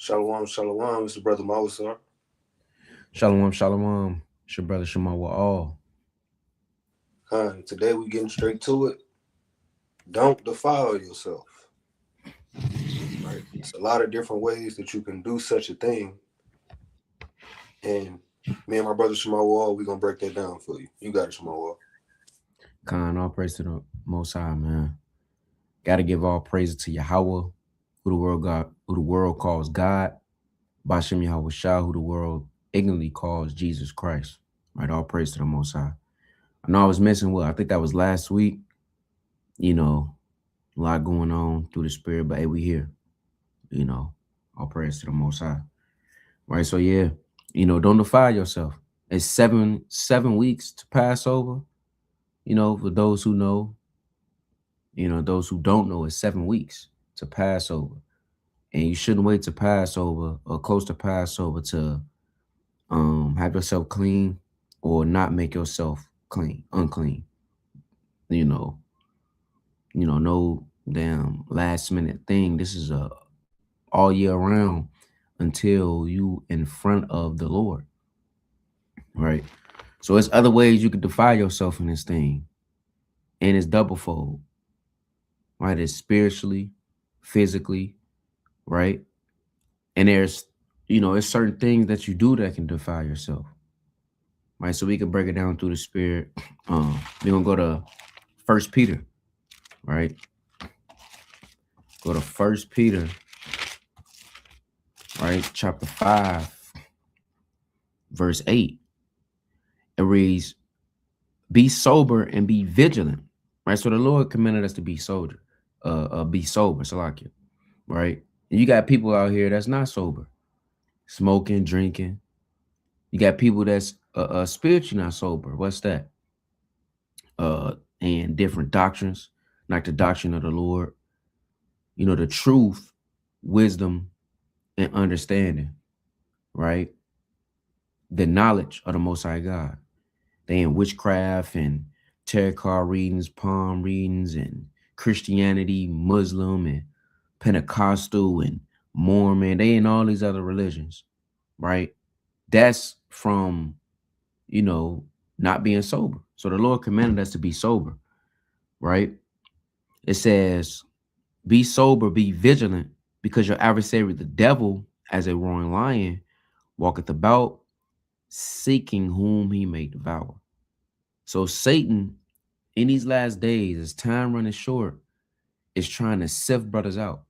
Shalom, shalom. It's the brother Mawasar. Shalom, shalom. It's your brother Shema all. Hi, today we getting straight to it. Don't defile yourself. Right? It's a lot of different ways that you can do such a thing. And me and my brother Shema Wall, we gonna break that down for you. You got it, Shema Wall. All praise to the Most High, man. Gotta give all praise to Yahweh, who the world calls God. Bashem Yahweh Shah, who the world ignorantly calls Jesus Christ. Right, all praise to the Most High. I know I was missing I think that was last week. You know, a lot going on through the spirit, but hey, we here. You know, all praise to the Most High. Right, so yeah, don't defile yourself. It's seven weeks to Passover. For those who know, those who don't know, it's 7 weeks to Passover. And you shouldn't wait to Passover or close to Passover to have yourself clean or not make yourself unclean. No damn last minute thing. This is a all year round until you in front of the Lord. Right. So it's other ways you could defile yourself in this thing. And it's double fold. Right? It's spiritually, physically, right? And it's certain things that you do that can defile yourself. Right. So we can break it down through the spirit. We're gonna go to First Peter, right? Go to First Peter, right, chapter 5, verse 8. It reads, be sober and be vigilant. Right. So the Lord commanded us to be sober, Salakia, right? And you got people out here that's not sober, smoking, drinking. You got people that's spiritually not sober. What's that? And different doctrines, like the doctrine of the Lord, the truth, wisdom, and understanding, right? The knowledge of the Most High God. They in witchcraft and tarot card readings, palm readings, and Christianity, Muslim, and Pentecostal, and Mormon. They in all these other religions, right? That's from, not being sober. So the Lord commanded us to be sober, right? It says, be sober, be vigilant, because your adversary, the devil, as a roaring lion, walketh about, seeking whom he may devour. So Satan, in these last days, as time running short, is trying to sift brothers out,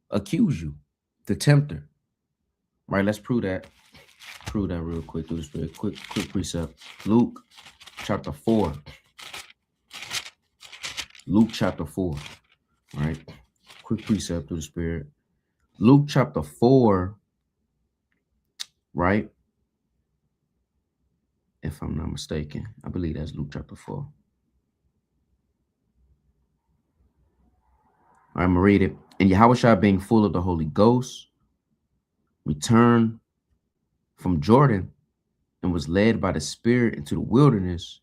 accuse you, the tempter. Right? Let's prove that. Prove that real quick through the spirit. Quick precept. Luke chapter 4. Luke chapter 4. Right? Quick precept through the spirit. Luke chapter 4, right? If I'm not mistaken, I believe that's Luke chapter 4. All right, I'm going to read it. And Yahushua, being full of the Holy Ghost, returned from Jordan and was led by the Spirit into the wilderness,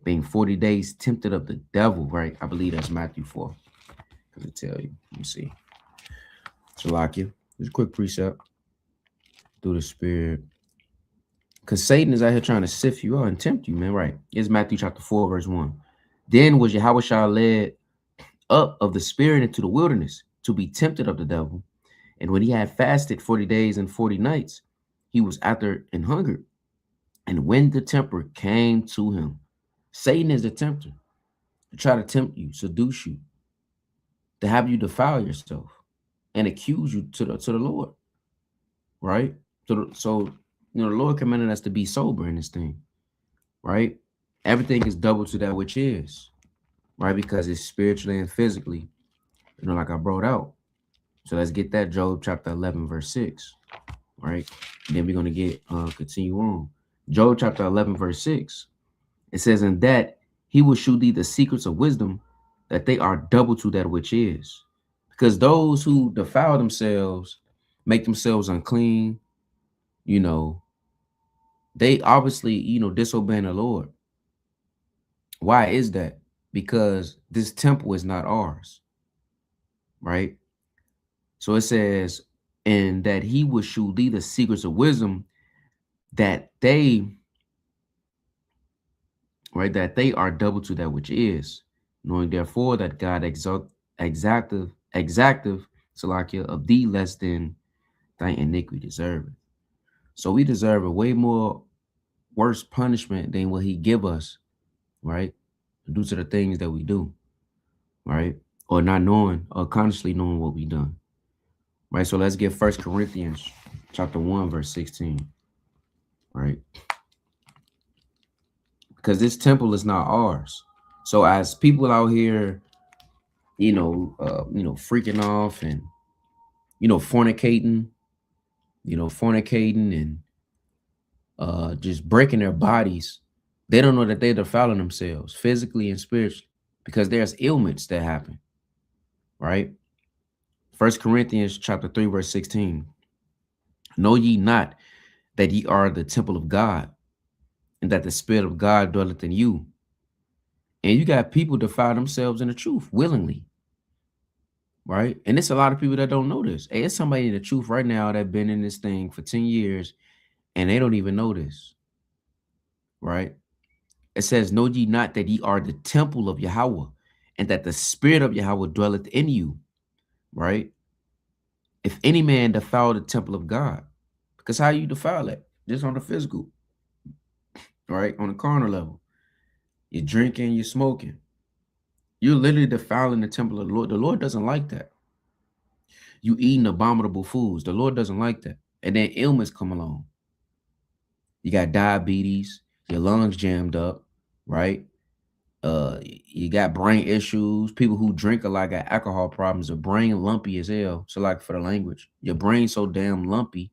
being 40 days tempted of the devil, right? I believe that's Matthew 4. Let me tell you. Let me see. Salakia. Just a quick precept through the Spirit. Because Satan is out here trying to sift you out and tempt you, man, right? It's Matthew chapter 4, verse 1. Then was Yahushua led up of the Spirit into the wilderness to be tempted of the devil. And when he had fasted 40 days and 40 nights, he was after and hungered. And when the tempter came to him, Satan is the tempter, to try to tempt you, seduce you, to have you defile yourself and accuse you to the Lord, right? So the Lord commanded us to be sober in this thing, right? Everything is double to that which is, right? Because it's spiritually and physically, like I brought out. So let's get that, Job chapter 11, verse 6, right? And then we're going to get continue on. Job chapter 11, verse 6. It says, in that he will shew thee the secrets of wisdom, that they are double to that which is. Because those who defile themselves, make themselves unclean, they obviously, disobeying the Lord. Why is that? Because this temple is not ours, right? So it says, and that he would shew thee the secrets of wisdom, that they, right, that they are double to that which is, knowing therefore that God exactive, Salakia, of thee less than thy iniquity deserveth. So we deserve a way more worse punishment than what he give us, right? Due to the things that we do, right? Or not knowing or consciously knowing what we done. Right. So let's get First Corinthians chapter 1, verse 16. Right. Because this temple is not ours. So as people out here, freaking off and fornicating, and just breaking their bodies, they don't know that they're defiling themselves physically and spiritually, because there's ailments that happen. Right. First Corinthians chapter 3, verse 16. Know ye not that ye are the temple of God, and that the Spirit of God dwelleth in you? And you got people defile themselves in the truth willingly, right? And it's a lot of people that don't know this. Hey, it's somebody in the truth right now that been in this thing for 10 years and they don't even know this, right? It says, know ye not that ye are the temple of Yahweh, and that the Spirit of Yahweh dwelleth in you, right? If any man defile the temple of God, because how you defile it? Just on the physical, right? On the carnal level. You're drinking, you're smoking. You're literally defiling the temple of the Lord. The Lord doesn't like that. You eating abominable foods. The Lord doesn't like that. And then ailments come along. You got diabetes, your lungs jammed up, right? You got brain issues. People who drink a lot got alcohol problems. Their brain lumpy as hell. So like for the language, your brain so damn lumpy,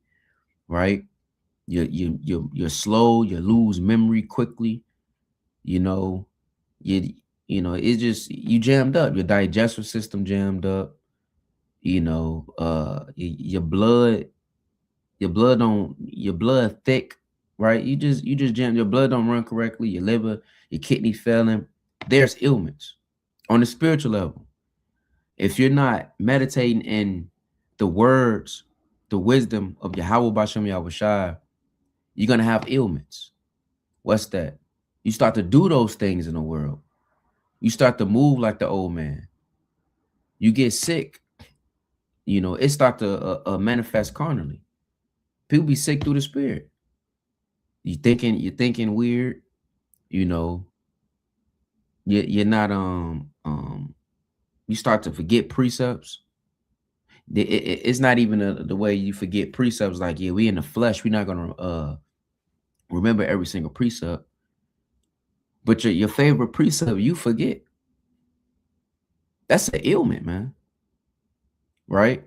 right? You're slow. You lose memory quickly. You know, you it's just you jammed up. Your digestive system jammed up. Your blood thick, right? You just jam, your blood don't run correctly, your liver, your kidney failing. There's ailments on the spiritual level. If you're not meditating in the words, the wisdom of Yahweh Bashem Yahushai, you're gonna have ailments. What's that? You start to do those things in the world. You start to move like the old man. You get sick. It start to manifest carnally. People be sick through the spirit. You're thinking weird. You know, you're not you start to forget precepts. It's not even the way you forget precepts. Like, yeah, we in the flesh, we're not gonna remember every single precept. But your favorite precept you forget. That's an ailment, man. Right?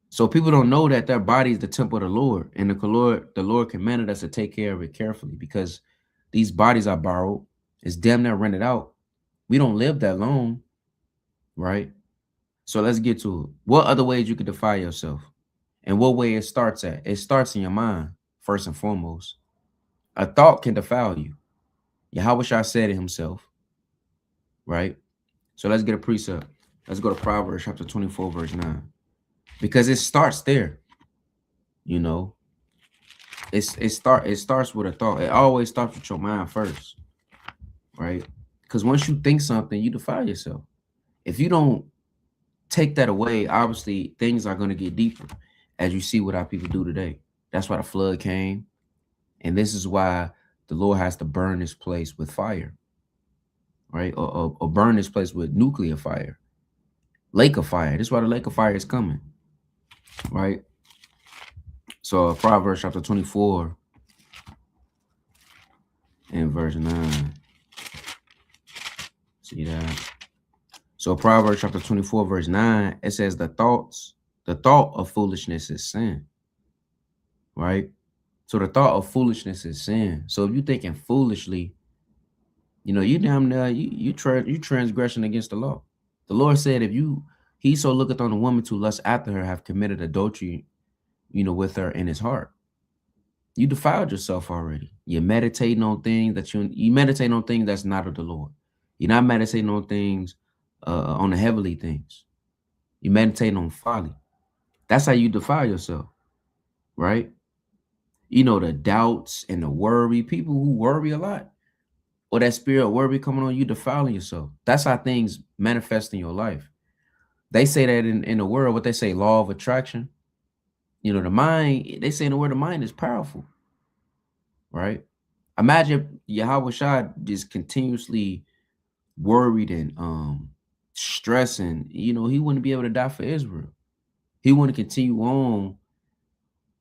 So people don't know that their body is the temple of the Lord, and the Lord commanded us to take care of it carefully, because these bodies are borrowed. It's damn near rented out. We don't live that long, right? So let's get to it. What other ways you can defile yourself, and what way it starts at? It starts in your mind first and foremost. A thought can defile you. Yahweh Shah said it himself, right? So let's get a precept. Let's go to Proverbs chapter 24, verse 9, because it starts there. You know, it starts with a thought. It always starts with your mind first, right? Because once you think something, you defile yourself. If you don't take that away, obviously things are going to get deeper, as you see what our people do today. That's why the flood came, and this is why the Lord has to burn this place with fire, right? Or burn this place with nuclear fire, lake of fire. This is why the lake of fire is coming, right? So Proverbs chapter 24 and verse 9. See that? So Proverbs chapter 24, verse 9, it says the thought of foolishness is sin, right? So the thought of foolishness is sin. So if you're thinking foolishly, you damn near you transgression against the law. The Lord said, he so looketh on a woman to lust after her, have committed adultery, with her in his heart. You defiled yourself already. You're meditating on things you meditate on things that's not of the Lord. You're not meditating on things, on the heavenly things. You meditate on folly. That's how you defile yourself, right? You know, the doubts and the worry, people who worry a lot, or that spirit of worry coming on you, defiling yourself. That's how things manifest in your life. They say that in the world, what they say, law of attraction. You know, the mind, they say in the word, the mind is powerful, right? Imagine Yahweh Shah just continuously worried and stressing, you know, he wouldn't be able to die for Israel. He wouldn't continue on,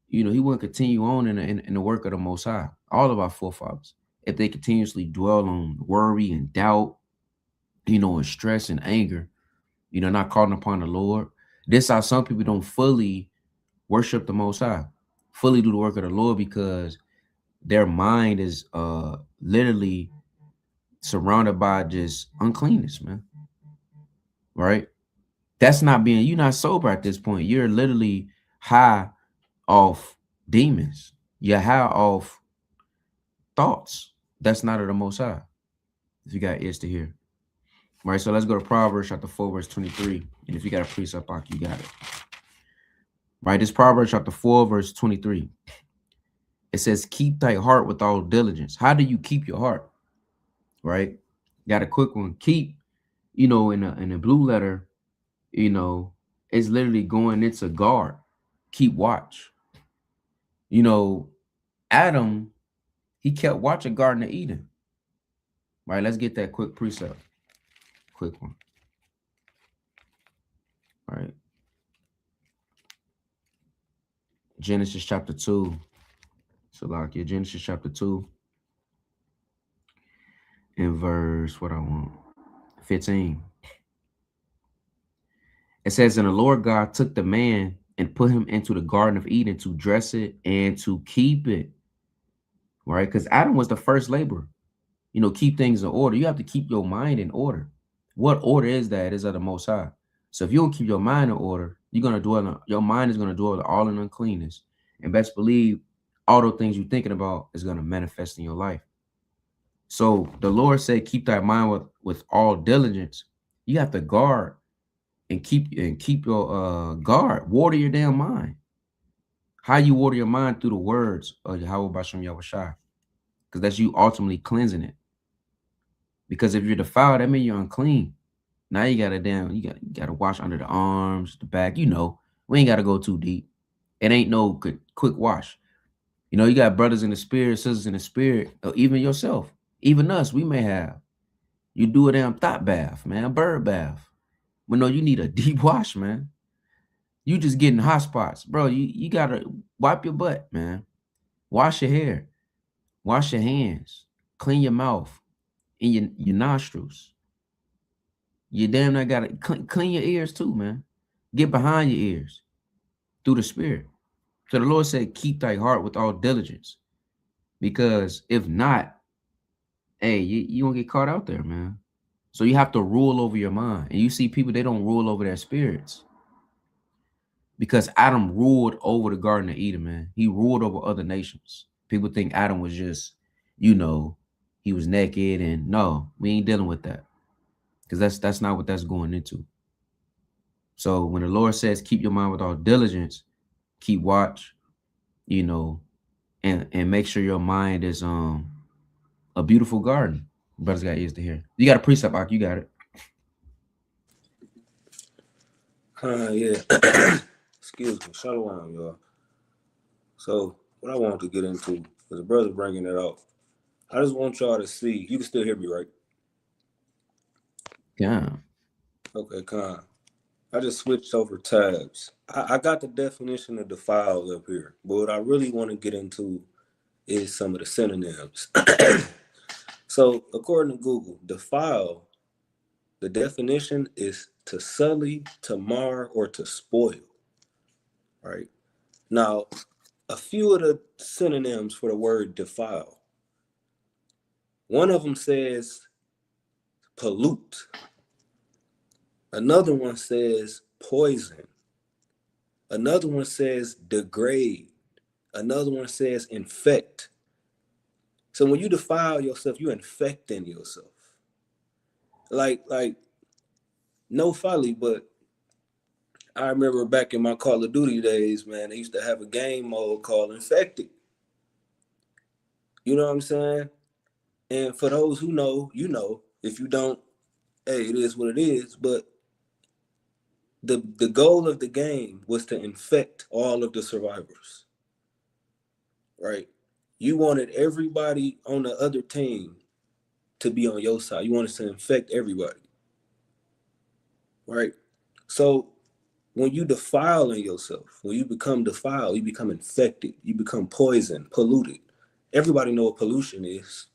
you know, he wouldn't continue on in the work of the Most High. All of our forefathers, if they continuously dwell on worry and doubt, you know, and stress and anger, you know, not calling upon the Lord. This how some people don't fully worship the Most High, fully do the work of the Lord, because their mind is literally surrounded by just uncleanness, man. Right? That's not being, you're not sober at this point. You're literally high off demons. You're high off thoughts. That's not of the Most High. If you got ears to hear. Right. So let's go to Proverbs chapter 4, verse 23. And if you got a precept box, you got it. Right. This Proverbs chapter 4, verse 23. It says, keep thy heart with all diligence. How do you keep your heart? Right. Got a quick one. Keep, you know, in a blue letter, you know, it's literally going, it's a guard. Keep watch. You know, Adam, he kept watch a Garden of Eden. Right. Let's get that quick precept. Quick one. All right. Genesis chapter 2. So like your Genesis chapter 2 in verse, what I want, 15. It says, and the Lord God took the man and put him into the Garden of Eden to dress it and to keep it. Right. Because Adam was the first laborer. You know, keep things in order. You have to keep your mind in order. What order is that? Is of the Most High. So if you don't keep your mind in order, you're gonna dwell in, your mind is gonna dwell all in uncleanness. And best believe all those things you're thinking about is gonna manifest in your life. So the Lord said, keep thy mind with all diligence. You have to guard and keep your guard. Water your damn mind. How you water your mind? Through the words of Yahweh Bashem Yahushua. Because that's you ultimately cleansing it. Because if you're defiled, that means you're unclean. Now you gotta wash under the arms, the back. You know, we ain't gotta go too deep. It ain't no quick wash. You know, you got brothers in the spirit, sisters in the spirit, or even yourself, even us. We may have. You do a damn thought bath, man, a bird bath. But no, you need a deep wash, man. You just getting hot spots, bro. You gotta wipe your butt, man. Wash your hair, wash your hands, clean your mouth and your nostrils. You damn near gotta clean your ears too, man. Get behind your ears through the spirit. So the Lord said, keep thy heart with all diligence. Because if not, hey, you won't get caught out there, man. So you have to rule over your mind. And you see people, they don't rule over their spirits. Because Adam ruled over the Garden of Eden, man. He ruled over other nations. People think Adam was just, you know, he was naked. And no, we ain't dealing with that. Because that's not what that's going into. So when the Lord says, keep your mind with all diligence, keep watch, you know, and make sure your mind is a beautiful garden. Brothers got ears to hear. You got a precept, Ak, you got it. Yeah. Excuse me. Shalom, y'all. So, what I wanted to get into is the brother bringing it up. I just want y'all to see. You can still hear me, right? Yeah. Okay, Con. I just switched over tabs. I got the definition of defile up here, but what I really want to get into is some of the synonyms. So, according to Google, defile, the definition is to sully, to mar, or to spoil. Right? Now, a few of the synonyms for the word defile. One of them says pollute. Another one says poison. Another one says degrade. Another one says infect. So when you defile yourself, you're infecting yourself. Like no folly, but I remember back in my Call of Duty days, man, they used to have a game mode called Infected. You know what I'm saying? And for those who know, you know. If you don't, hey, it is what it is. But the goal of the game was to infect all of the survivors, right? You wanted everybody on the other team to be on your side. You wanted to infect everybody, right? So when you defile in yourself, when you become defiled, you become infected, you become poisoned, polluted. Everybody know what pollution is.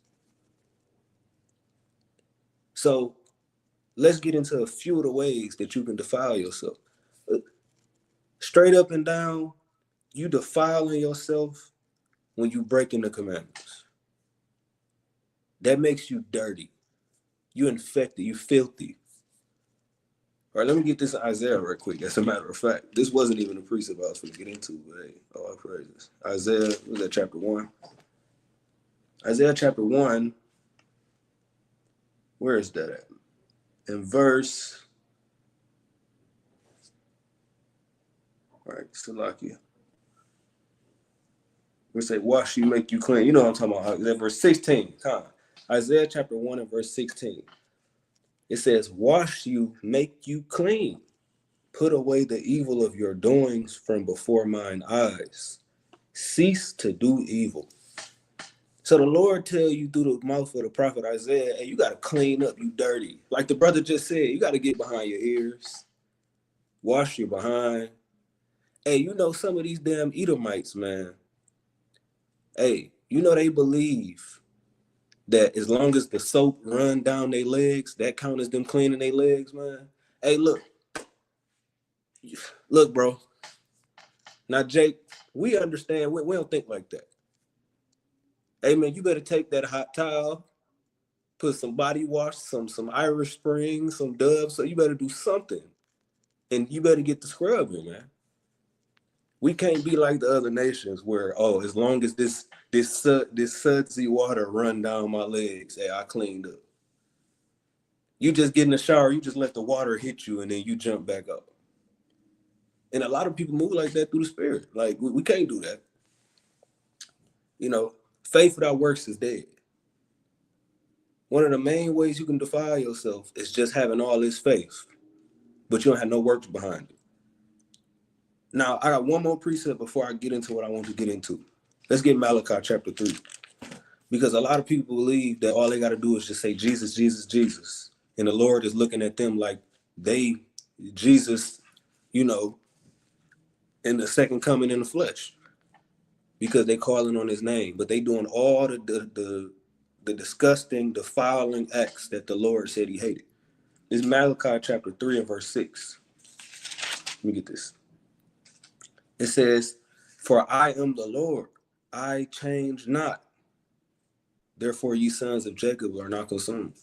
So let's get into a few of the ways that you can defile yourself. Straight up and down, you defiling yourself when you breaking the commandments. That makes you dirty. You infected, you filthy. All right, let me get this in Isaiah real quick. As a matter of fact, this wasn't even a precept I was going to get into, but hey, all praises. Isaiah, was that chapter 1? Isaiah chapter 1, where is that at? In verse, all right, Salakia. We say, wash you, make you clean. You know what I'm talking about. That verse 16. Isaiah chapter 1 and verse 16. It says, wash you, make you clean. Put away the evil of your doings from before mine eyes. Cease to do evil. So the Lord tell you through the mouth of the prophet Isaiah, hey, you got to clean up, you dirty. Like the brother just said, you got to get behind your ears. Wash your behind. Hey, you know some of these damn Edomites, man. Hey, you know they believe that as long as the soap run down their legs, that count as them cleaning their legs, man. Hey, look, bro. Now, Jake, we understand. We don't think like that. Hey, man, you better take that hot towel, put some body wash, some Irish Spring, some Dove. So you better do something, and you better get the scrubbing, man. We can't be like the other nations where, oh, as long as this sudsy water run down my legs, hey, I cleaned up. You just get in the shower, you just let the water hit you, and then you jump back up. And a lot of people move like that through the spirit. Like we can't do that. You know, faith without works is dead. One of the main ways you can defile yourself is just having all this faith, but you don't have no works behind it. Now, I got one more precept before I get into what I want to get into. Let's get Malachi chapter 3. Because a lot of people believe that all they got to do is just say Jesus, Jesus, Jesus. And the Lord is looking at them like Jesus, you know, in the second coming in the flesh. Because they calling on his name. But they doing all the disgusting, defiling acts that the Lord said he hated. This is Malachi chapter 3 and verse 6. Let me get this. It says, for I am the Lord, I change not. Therefore, ye sons of Jacob are not consumed.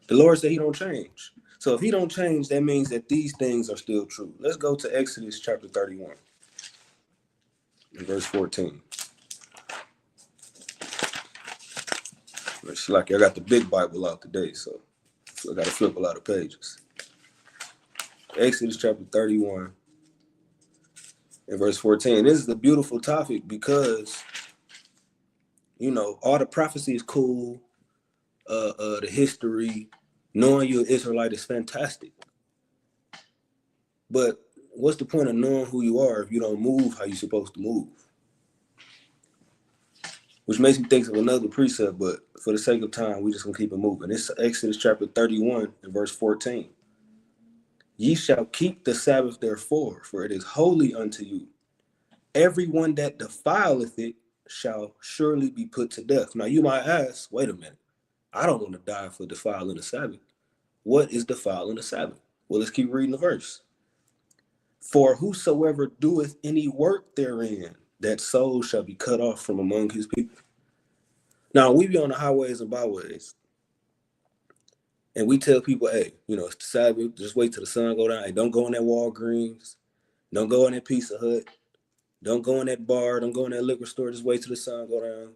The Lord said he don't change. So if he don't change, that means that these things are still true. Let's go to Exodus chapter 31, verse 14. It's like I got the big Bible out today, so I got to flip a lot of pages. Exodus chapter 31 and verse 14. This is a beautiful topic because, you know, all the prophecy is cool. The history, knowing you're an Israelite is fantastic. But what's the point of knowing who you are if you don't move how you're supposed to move? Which makes me think of another precept, but for the sake of time, we just gonna keep it moving. It's Exodus chapter 31 and verse 14. Ye shall keep the Sabbath therefore, for it is holy unto you. Everyone that defileth it shall surely be put to death. Now you might ask, wait a minute, I don't want to die for defiling the Sabbath. What is defiling the Sabbath? Well, let's keep reading the verse. For whosoever doeth any work therein, that soul shall be cut off from among his people. Now, we be on the highways and byways, and we tell people, hey, you know, it's the Sabbath, just wait till the sun go down. Hey, don't go in that Walgreens. Don't go in that Pizza Hut. Don't go in that bar. Don't go in that liquor store. Just wait till the sun go down.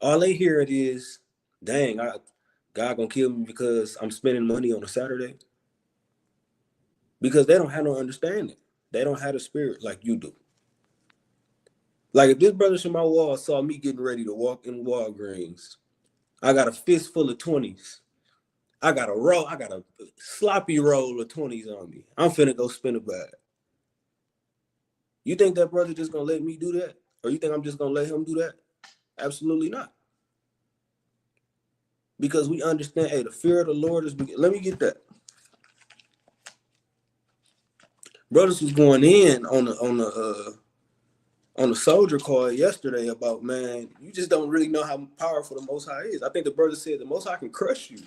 All they hear it is, dang, God gonna kill me because I'm spending money on a Saturday. because they don't have no understanding. They don't have the spirit like you do. Like if this brother Shema Wall saw me getting ready to walk in Walgreens, I got a fistful of 20s. I got a sloppy roll of 20s on me. I'm finna go spin a bag. You think that brother just gonna let me do that? Or you think I'm just gonna let him do that? Absolutely not. Because we understand, hey, the fear of the Lord is, let me get that. Brothers was going in on the soldier call yesterday about, man, you just don't really know how powerful the Most High is. I think the brother said the Most High can crush you.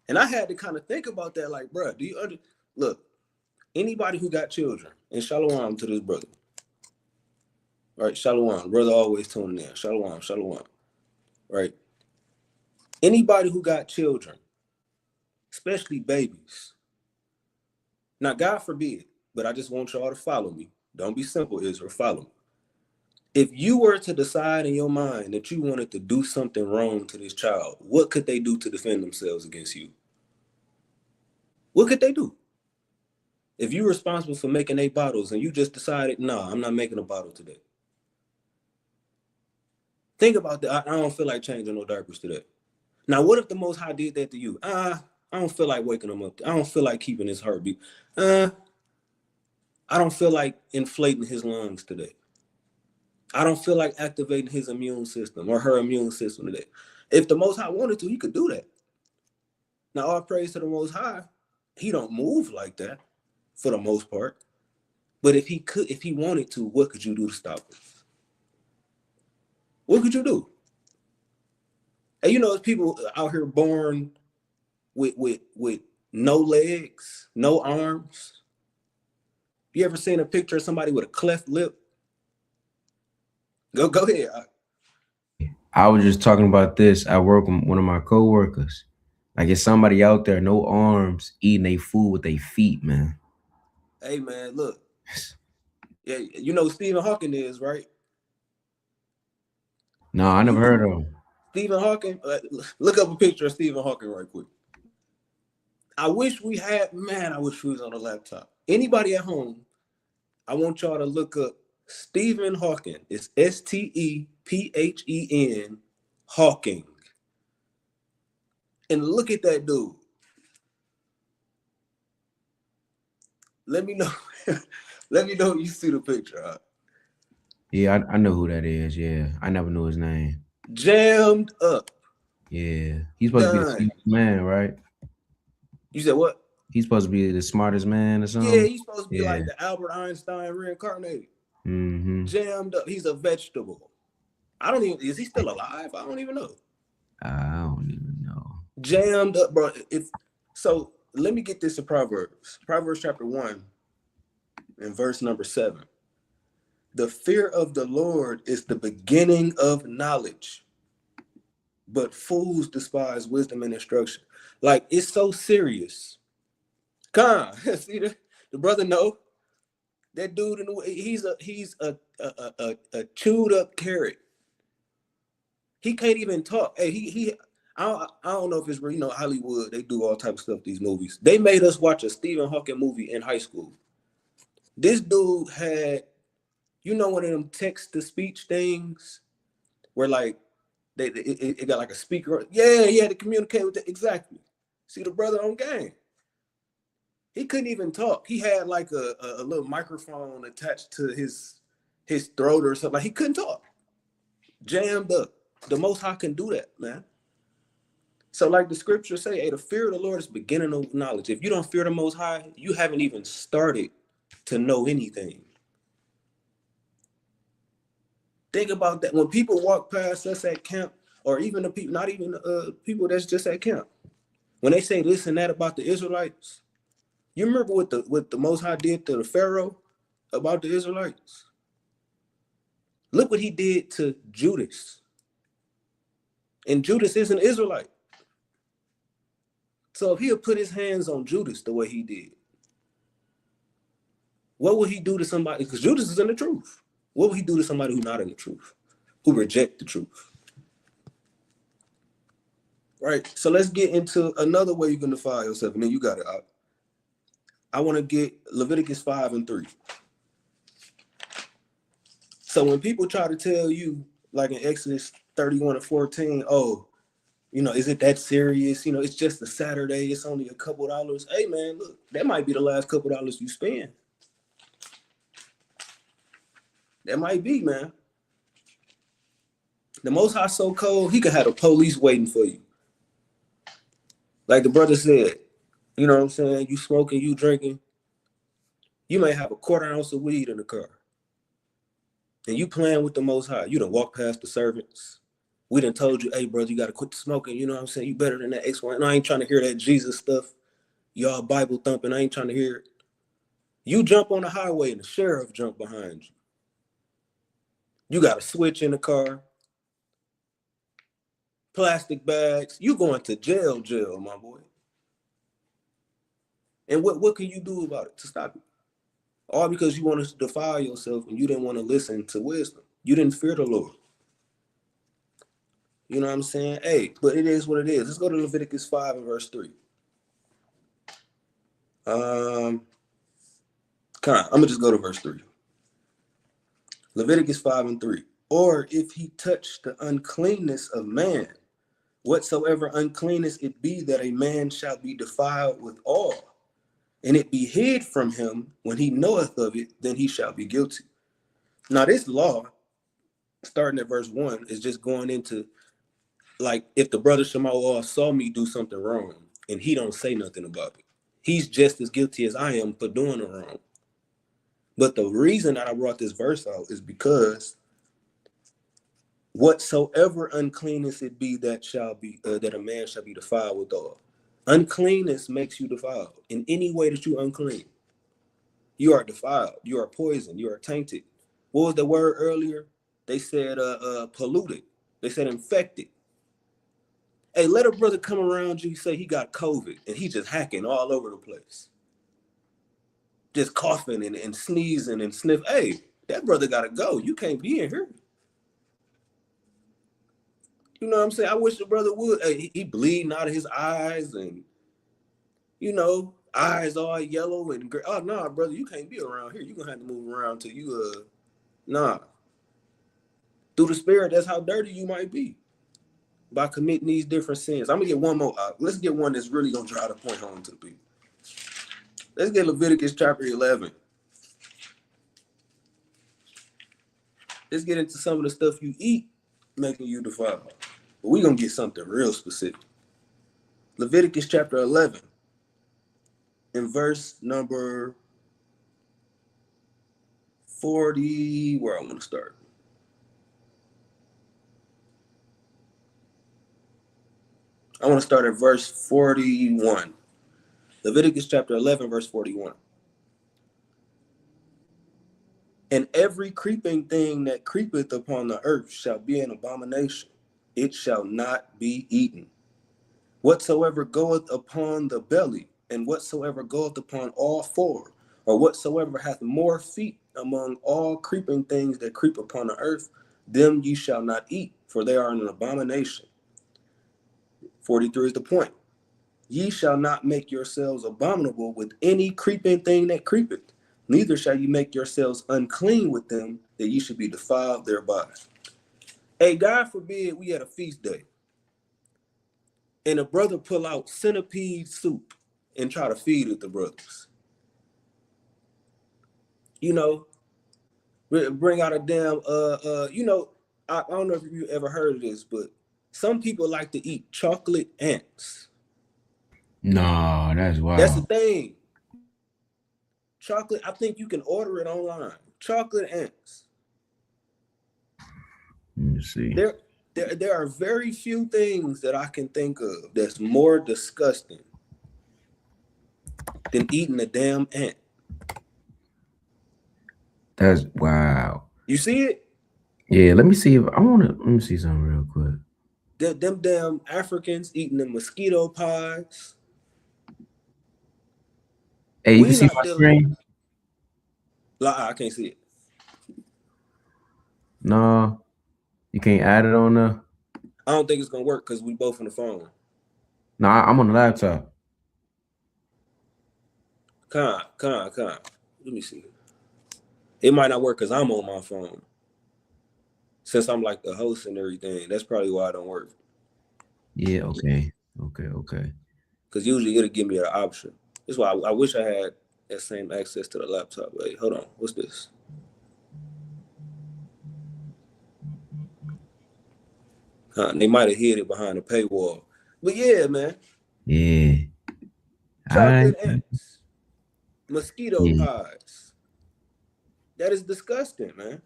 And I had to kind of think about that, like, bro, do you look, anybody who got children, and shalom to this brother, right? Shalom, brother always tuning in. Shalom, shalom, right? Anybody who got children, especially babies. Now, God forbid, but I just want y'all to follow me. Don't be simple, Israel, follow me. If you were to decide in your mind that you wanted to do something wrong to this child, what could they do to defend themselves against you? What could they do? If you're responsible for making 8 bottles and you just decided, no, I'm not making a bottle today. Think about that. I don't feel like changing no diapers today. Now, what if the Most High did that to you? I don't feel like waking him up. I don't feel like keeping his heartbeat. I don't feel like inflating his lungs today. I don't feel like activating his immune system or her immune system today. If the Most High wanted to, he could do that. Now, all praise to the Most High. He don't move like that for the most part. But if he wanted to, what could you do to stop him? What could you do? And you know, there's people out here born with no legs, no arms. You ever seen a picture of somebody with a cleft lip? Go ahead. I was just talking about this. I work with one of my coworkers. Like, it's somebody out there, no arms, eating their food with their feet, man. Hey, man, look. Yeah, you know who Stephen Hawking is, right? No, I never heard of him. Stephen Hawking. Look up a picture of Stephen Hawking right quick. I wish we was on a laptop. Anybody at home, I want y'all to look up Stephen Hawking. It's Stephen Hawking. And look at that dude. Let me know. Let me know if you see the picture. Huh? Yeah, I know who that is. Yeah, I never knew his name. Jammed up. Yeah, he's supposed to be the smartest man, right? You said what? He's supposed to be the smartest man or something. Yeah, he's supposed to be like the Albert Einstein reincarnated. Mm-hmm. Jammed up. He's a vegetable. Is he still alive? I don't even know. I don't even know. Jammed up, bro. So let me get this in Proverbs. Proverbs chapter 1 and verse number 7. The fear of the Lord is the beginning of knowledge, but fools despise wisdom and instruction. Like, it's so serious. Come on. See the brother know that dude. He's a chewed up carrot. He can't even talk. Hey, I don't know if it's real. You know, Hollywood, they do all type of stuff. These movies. They made us watch a Stephen Hawking movie in high school. This dude had, you know, one of them text to speech things where like it got like a speaker. Yeah, he had to communicate with it. Exactly. See the brother on game. He couldn't even talk. He had like a little microphone attached to his throat or something. Like, he couldn't talk. Jammed up. The Most High can do that, man. So like the scriptures say, hey, the fear of the Lord is the beginning of knowledge. If you don't fear the Most High, you haven't even started to know anything. Think about that. When people walk past us at camp, or even the people, not even people that's just at camp, when they say this and that about the Israelites, you remember what the Most High did to the Pharaoh about the Israelites? Look what he did to Judas. And Judas is an Israelite. So if he'll put his hands on Judas the way he did, what will he do to somebody? Because Judas is in the truth. What will he do to somebody who's not in the truth, who reject the truth? Right. So let's get into another way you can defile yourself, and then you got it out. I want to get Leviticus 5:3. So when people try to tell you, like in Exodus 31:14, oh, is it that serious? It's just a Saturday. It's only a couple dollars. Hey, man, look, that might be the last couple dollars you spend. That might be, man. The Most High so cold, he could have the police waiting for you. Like the brother said, you know what I'm saying? You smoking, you drinking. You may have a quarter ounce of weed in the car. And you playing with the Most High. You done walk past the servants. We done told you, hey, brother, you got to quit the smoking. You know what I'm saying? You better than that X, Y. And I ain't trying to hear that Jesus stuff. Y'all Bible thumping. I ain't trying to hear it. You jump on the highway and the sheriff jump behind you. You got a switch in the car. Plastic bags. You going to jail, my boy. And what can you do about it to stop it? All because you want to defile yourself and you didn't want to listen to wisdom. You didn't fear the Lord. You know what I'm saying? Hey, but it is what it is. Let's go to Leviticus 5:3. I'm gonna just go to verse 3. Leviticus 5:3. Or if he touch the uncleanness of man, whatsoever uncleanness it be, that a man shall be defiled with all, and it be hid from him when he knoweth of it, then he shall be guilty. Now this law, starting at verse 1, is just going into, like, if the brother Shema saw me do something wrong and he don't say nothing about it, he's just as guilty as I am for doing the wrong. But the reason that I brought this verse out is because whatsoever uncleanness it be, that a man shall be defiled with all. Uncleanness makes you defiled. In any way that you unclean, you are defiled. You are poisoned. You are tainted. What was the word earlier? They said polluted. They said infected. Hey, let a brother come around you, say he got COVID, and he just hacking all over the place. Just coughing and sneezing and sniff. Hey, that brother got to go. You can't be in here. You know what I'm saying? I wish the brother would. Hey, he bleeding out of his eyes and, eyes all yellow and gray. Oh, nah, brother, you can't be around here. You're going to have to move around till you, nah. Through the spirit, that's how dirty you might be by committing these different sins. I'm going to get one more. Let's get one that's really going to drive the point home to the people. Let's get Leviticus chapter 11. Let's get into some of the stuff you eat making you defiled. But we're going to get something real specific. Leviticus chapter 11 in verse number 40, where I want to start. I want to start at verse 41. Leviticus chapter 11, verse 41. And every creeping thing that creepeth upon the earth shall be an abomination. It shall not be eaten. Whatsoever goeth upon the belly, and whatsoever goeth upon all four, or whatsoever hath more feet among all creeping things that creep upon the earth, them ye shall not eat, for they are an abomination. 43 is the point. Ye shall not make yourselves abominable with any creeping thing that creepeth, neither shall ye make yourselves unclean with them, that ye should be defiled thereby. Hey, God forbid we had a feast day, and a brother pull out centipede soup and try to feed it to brothers. Bring out a damn, I don't know if you ever heard of this, but some people like to eat chocolate ants. No, that's wild. That's the thing. Chocolate, I think you can order it online. Chocolate ants. Let me see. There are very few things that I can think of that's more disgusting than eating a damn ant. That's wow. You see it? Yeah, let me see if let me see something real quick. Them damn Africans eating the mosquito pies. Hey, you can see my screen? I can't see it. No, you can't add it on there. I don't think it's gonna work because we both on the phone. No, I'm on the laptop. Con. Let me see. It might not work because I'm on my phone. Since I'm like the host and everything, that's probably why it don't work. Yeah, okay. Because usually it'll give me an option. That's why I wish I had that same access to the laptop. Wait, hold on. What's this? They might have hid it behind a paywall. But yeah, man. Yeah. Chocolate ants, mosquito Yeah, pies. That is disgusting, man.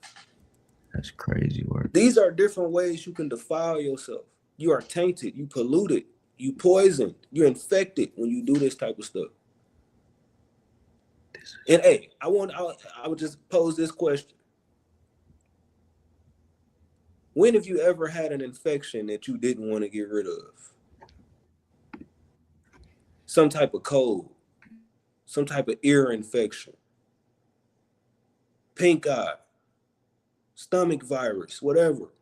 that's crazy work. These are different ways you can defile yourself. You are tainted, you polluted, you poisoned, you're infected when you do this type of stuff. And hey, I would just pose this question. When have you ever had an infection that you didn't want to get rid of? Some type of cold, some type of ear infection, pink eye, stomach virus, whatever.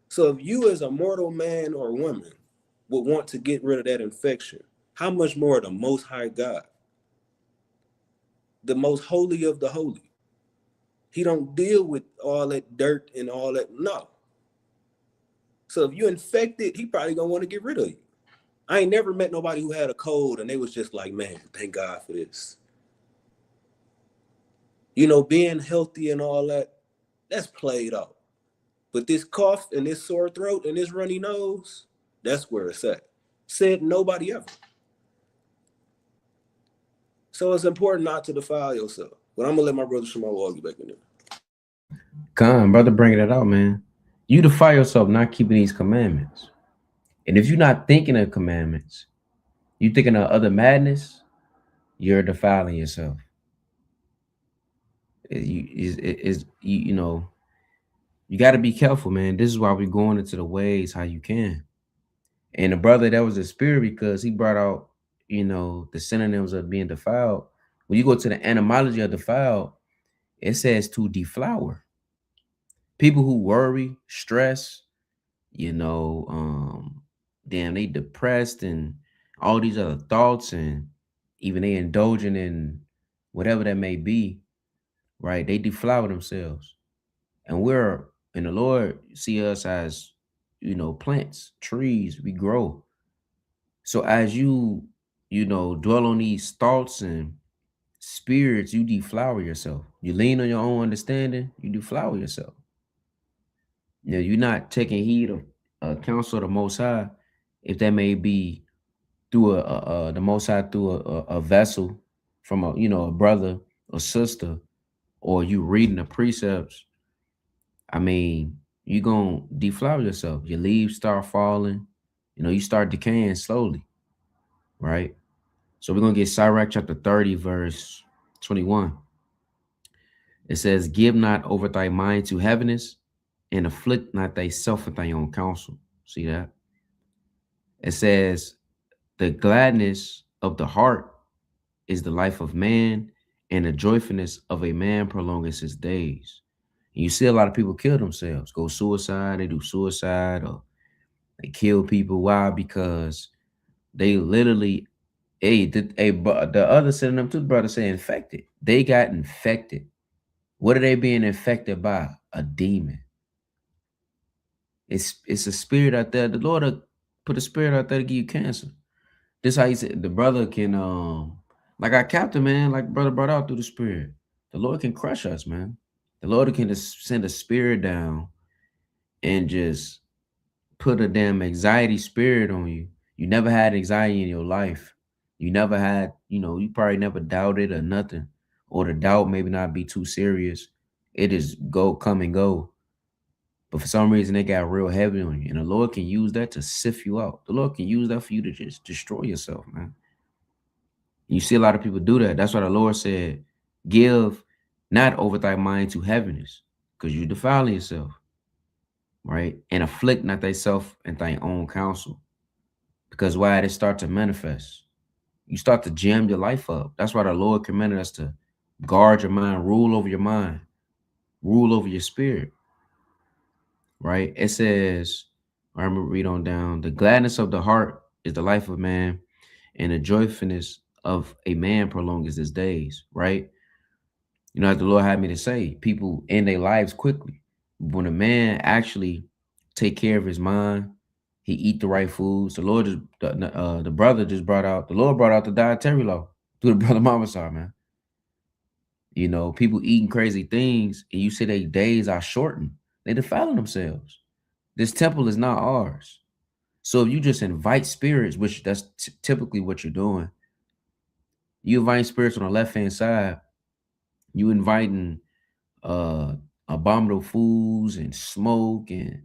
So if you as a mortal man or woman would want to get rid of that infection, how much more the Most High God, the most holy of the holy? He don't deal with all that dirt and all that. No. So if you're infected, he probably gonna want to get rid of you. I ain't never met nobody who had a cold and they was just like, man, thank God for this. You know, being healthy and all that, that's played out. But this cough and this sore throat and this runny nose, that's where it's at. Said nobody ever. So it's important not to defile yourself. But I'm gonna let my brother Shema walk you back in there. Come, brother, bringing it out, man. You defile yourself not keeping these commandments. And if you're not thinking of commandments, you thinking of other madness, you're defiling yourself. You know, you got to be careful, man. This is why we're going into the ways how you can. And the brother, that was a spirit because he brought out, you know, the synonyms of being defiled. When you go to the etymology of defiled, it says to deflower. People who worry, stress, you know, damn, they depressed and all these other thoughts, and even they indulging in whatever that may be, right? They deflower themselves. And the Lord see us as, you know, plants, trees, we grow. So as you know, dwell on these thoughts and spirits, you deflower yourself. You lean on your own understanding, you deflower yourself. You know, you're not taking heed of counsel of the Most High, if that may be through the Most High through a vessel from a, you know, a brother or sister, or you reading the precepts. I mean, you gonna deflower yourself. Your leaves start falling. You know, you start decaying slowly, right? So we're gonna get Sirach chapter 30, verse 21. It says, "Give not over thy mind to heaviness, and afflict not thyself with thy own counsel." See that? It says, "The gladness of the heart is the life of man, and the joyfulness of a man prolongs his days." And you see a lot of people kill themselves, go suicide, they do suicide, or they kill people. Why? Because they literally, the other synonym to the brother say infected. They got infected. What are they being infected by? A demon. It's a spirit out there. The Lord will put a spirit out there to give you cancer. This how he said the brother can like our captain, man, like brother brought out through the spirit. The Lord can crush us, man. The Lord can just send a spirit down and just put a damn anxiety spirit on you. You never had anxiety in your life. You never had, you know, you probably never doubted or nothing. Or the doubt maybe not be too serious. It is come and go. But for some reason, they got real heavy on you. And the Lord can use that to sift you out. The Lord can use that for you to just destroy yourself, man. You see a lot of people do that. That's why the Lord said, give not over thy mind to heaviness, because you defiling yourself, right? And afflict not thyself and thy own counsel. Because why? It start to manifest. You start to jam your life up. That's why the Lord commanded us to guard your mind, rule over your mind, rule over your spirit, right? It says, I'm going to read on down, the gladness of the heart is the life of man, and the joyfulness of a man prolongeth his days, right? You know, as the Lord had me to say, people end their lives quickly. When a man actually take care of his mind, he eat the right foods. The Lord just, the brother just brought out, the Lord brought out the dietary law through the brother Mama Sar, man. You know, people eating crazy things, and you say their days are shortened. They defiling themselves. This temple is not ours. So if you just invite spirits, which that's typically what you're doing, you invite spirits on the left hand side. You inviting uh abominable foods and smoke and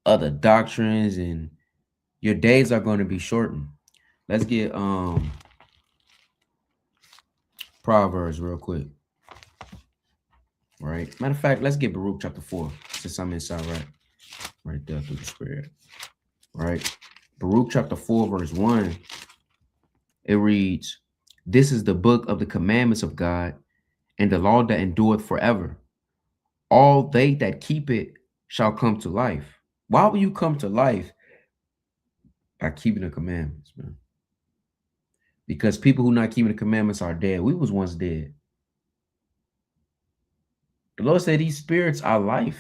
other doctrines, and your days are going to be shortened. Let's get Proverbs real quick. Right. Matter of fact, let's get Baruch chapter 4, since I'm inside right there through the spirit. Right. Baruch chapter 4, verse 1. It reads, "This is the book of the commandments of God, and the law that endureth forever. All they that keep it shall come to life." Why will you come to life? By keeping the commandments, man. Because people who not keeping the commandments are dead. We was once dead. The Lord said these spirits are life.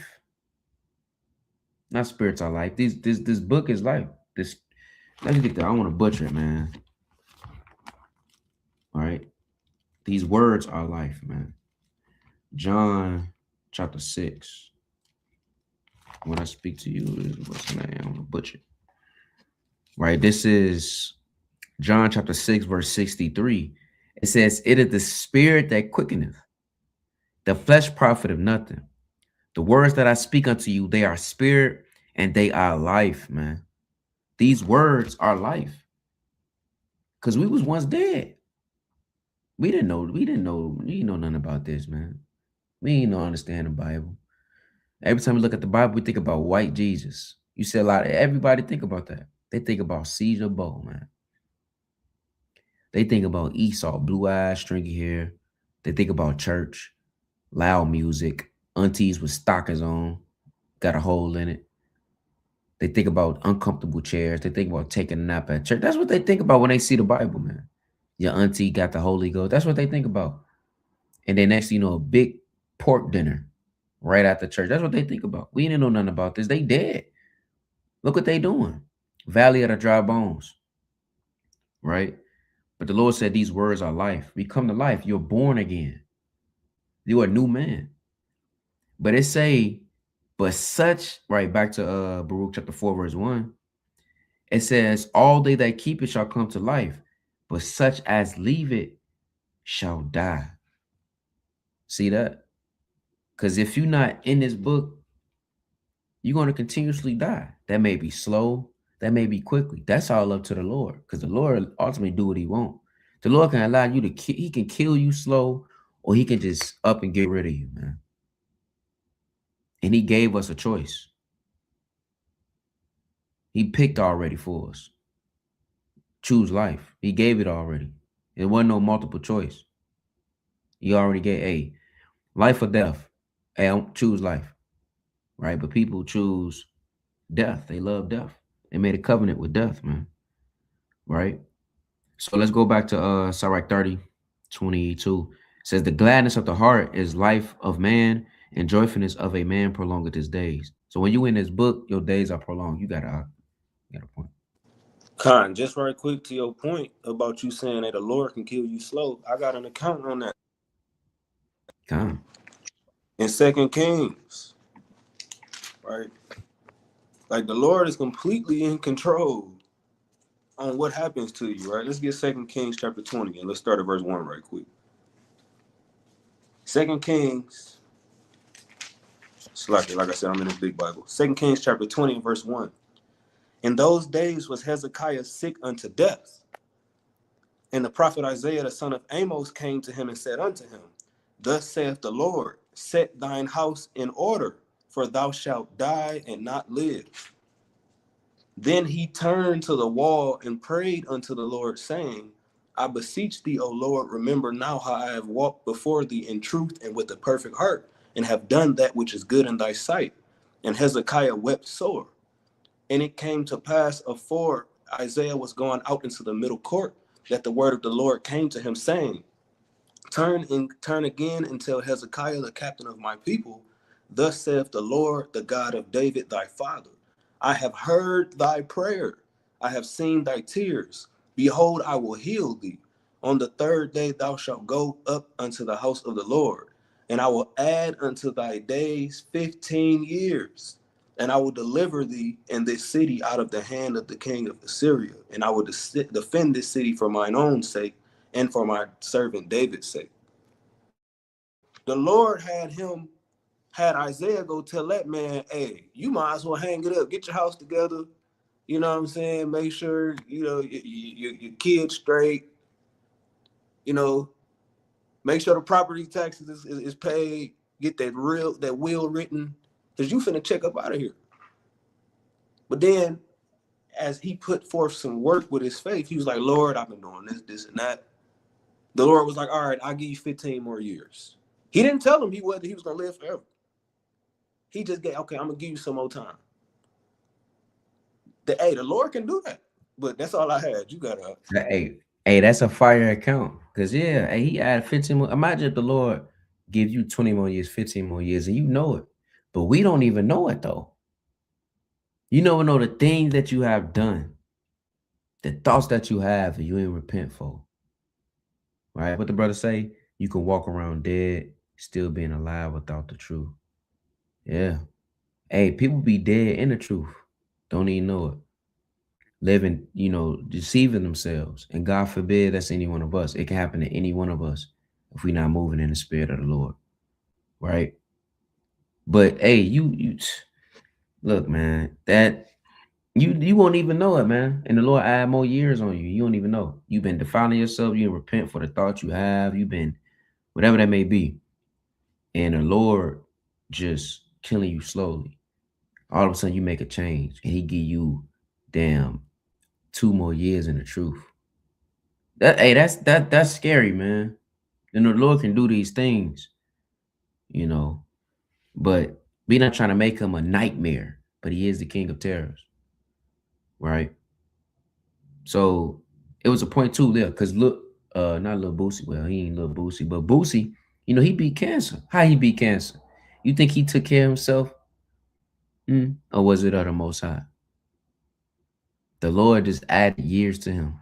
Not spirits are life. This book is life. This, let me get that. I want to butcher it, man. All right. These words are life, man. John chapter 6. When I speak to you, what's the name? I'm gonna butcher it. Right. This is John chapter 6, verse 63. It says, "It is the spirit that quickeneth, the flesh profiteth nothing. The words that I speak unto you, they are spirit and they are life," man. These words are life. Because we was once dead. We didn't know nothing about this, man. We ain't no understand the Bible. Every time we look at the Bible, we think about white Jesus. You see a lot of everybody think about that. They think about Caesar Bow, man. They think about Esau, blue eyes, stringy hair. They think about church, loud music, aunties with stockings on, got a hole in it. They think about uncomfortable chairs. They think about taking a nap at church. That's what they think about when they see the Bible, man. Your auntie got the Holy Ghost. That's what they think about. And then next thing you know, a big pork dinner right after church. That's what they think about. We didn't know nothing about this. They dead. Look what they doing. Valley of the dry bones. Right? But the Lord said these words are life. We come to life. You're born again. You're a new man. But it say, but such, right, back to Baruch chapter 4, verse 1. It says, all they that keep it shall come to life, but such as leave it shall die. See that? Because if you're not in this book, you're going to continuously die. That may be slow. That may be quickly. That's all up to the Lord, because the Lord ultimately do what he wants. The Lord can allow you to he can kill you slow, or he can just up and get rid of you, man. And he gave us a choice. He picked already for us. Choose life. He gave it already. It wasn't no multiple choice. He already gave a life or death. Hey, I don't choose life. Right? But people choose death. They love death. They made a covenant with death, man. Right? So let's go back to Sirach 30:22. It says, "The gladness of the heart is life of man, and joyfulness of a man prolongeth his days." So when you in this book, your days are prolonged. You got a point. Khan, just right quick to your point about you saying that the Lord can kill you slow. I got an account on that. Khan. In 2 Kings, right? Like the Lord is completely in control on what happens to you, right? Let's get 2 Kings chapter 20, and let's start at verse 1 right quick. 2 Kings, like I said, I'm in this big Bible. 2 Kings chapter 20, verse 1. "In those days was Hezekiah sick unto death. And the prophet Isaiah, the son of Amos, came to him and said unto him, Thus saith the Lord, set thine house in order, for thou shalt die and not live. Then he turned to the wall and prayed unto the Lord, saying, I beseech thee, O Lord, remember now how I have walked before thee in truth and with a perfect heart, and have done that which is good in thy sight. And Hezekiah wept sore. And it came to pass, afore Isaiah was gone out into the middle court, that the word of the Lord came to him, saying, turn again and tell Hezekiah, the captain of my people, thus saith the Lord, the God of David, thy father, I have heard thy prayer. I have seen thy tears. Behold, I will heal thee. On the third day thou shalt go up unto the house of the Lord, and I will add unto thy days 15 years. And I will deliver thee and this city out of the hand of the king of Assyria. And I will defend this city for mine own sake and for my servant David's sake. The Lord had Isaiah go tell that man, hey, you might as well hang it up, get your house together, you know what I'm saying? Make sure, you know, your kids straight, you know, make sure the property taxes is paid, get that will written, because you finna check up out of here. But then as he put forth some work with his faith, he was like, Lord, I've been doing this, and that. The Lord was like, all right, I'll give you 15 more years. He didn't tell him he was going to live forever. He just gave, okay, I'm going to give you some more time. The Lord can do that. But that's all I had. You got to. Hey, that's a fire account. Because, yeah, hey, he added 15 more. Imagine if the Lord give you 20 more years, 15 more years, and you know it. But we don't even know it, though. You never know the things that you have done, the thoughts that you have, and you ain't repent for. Right? What the brother say? You can walk around dead, still being alive without the truth. Yeah. Hey, people be dead in the truth. Don't even know it. Living, you know, deceiving themselves. And God forbid that's any one of us. It can happen to any one of us if we're not moving in the spirit of the Lord. Right? But hey, you look, man, that you won't even know it, man. And the Lord add more years on you. You don't even know. You've been defiling yourself. You repent for the thoughts you have. You've been whatever that may be. And the Lord just killing you slowly. All of a sudden you make a change and he give you damn 2 more years in the truth. That's scary, man. And the Lord can do these things, you know, but we're not trying to make him a nightmare, but he is the king of terrors. Right. So it was a point too there, because look, not little Boosie. Well, he ain't little Boosie, but Boosie, you know, he beat cancer. How he beat cancer? You think he took care of himself? Or was it of the Most High? The Lord just added years to him.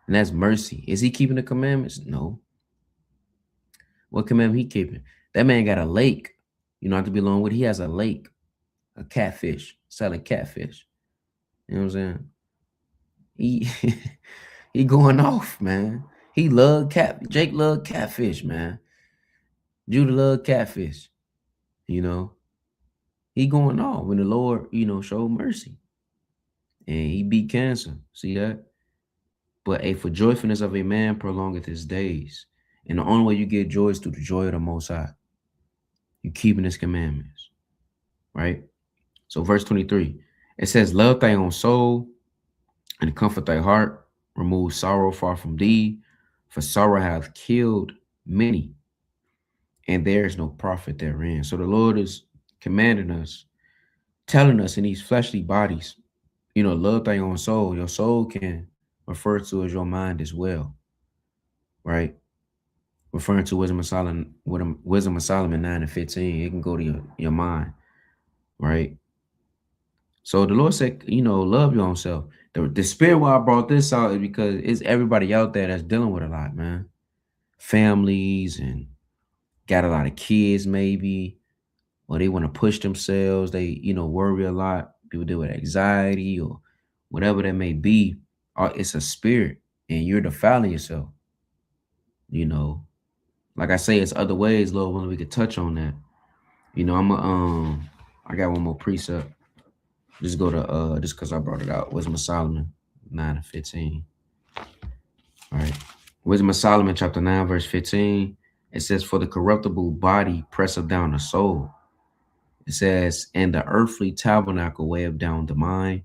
And that's mercy. Is he keeping the commandments? No. What commandment he keeping? That man got a lake. You know, not to be alone with. He has a lake, a catfish, selling catfish. You know what I'm saying? He he going off, man. He loved Jake loved catfish, man. Judah loved catfish. You know, he going off when the Lord, you know, showed mercy. And he beat cancer. See that? But for joyfulness of a man prolongeth his days. And the only way you get joy is through the joy of the Most High. You keeping his commandments. Right? So verse 23, it says, love thy own soul and comfort thy heart. Remove sorrow far from thee. For sorrow hath killed many, and there is no profit therein. So the Lord is commanding us, telling us in these fleshly bodies, you know, love thy own soul. Your soul can refer to as your mind as well. Right? Referring to Wisdom of Solomon 9:15, it can go to your mind, right? So the Lord said, you know, love your own self. The spirit why I brought this out is because it's everybody out there that's dealing with a lot, man. Families and got a lot of kids, maybe, or they want to push themselves. They, you know, worry a lot. People deal with anxiety or whatever that may be. It's a spirit, and you're defiling yourself. You know, like I say, it's other ways, Lord, when we could touch on that. You know, I got one more precept. Just go to just because I brought it out. Wisdom of Solomon 9:15. All right. Wisdom of Solomon chapter 9, verse 15. It says, for the corruptible body presseth down the soul. It says, and the earthly tabernacle weigheth down the mind,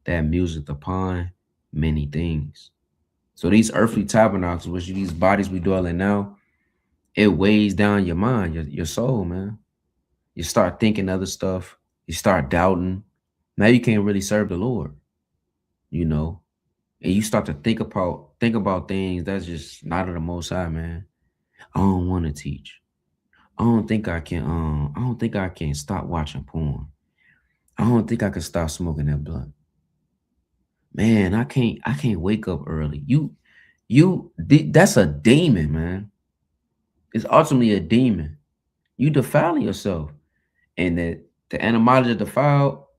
that museth upon many things. So these earthly tabernacles, which these bodies we dwell in now, it weighs down your mind, your soul, man. You start thinking other stuff. You start doubting. Now you can't really serve the Lord, you know. and you start to think about things that's just not of the Most High, man. I don't want to teach. I don't think I can. I don't think I can stop watching porn. I don't think I can stop smoking that blunt. Man, I can't. I can't wake up early. That's a demon, man. It's ultimately a demon. You defiling yourself, and the etymology of defile,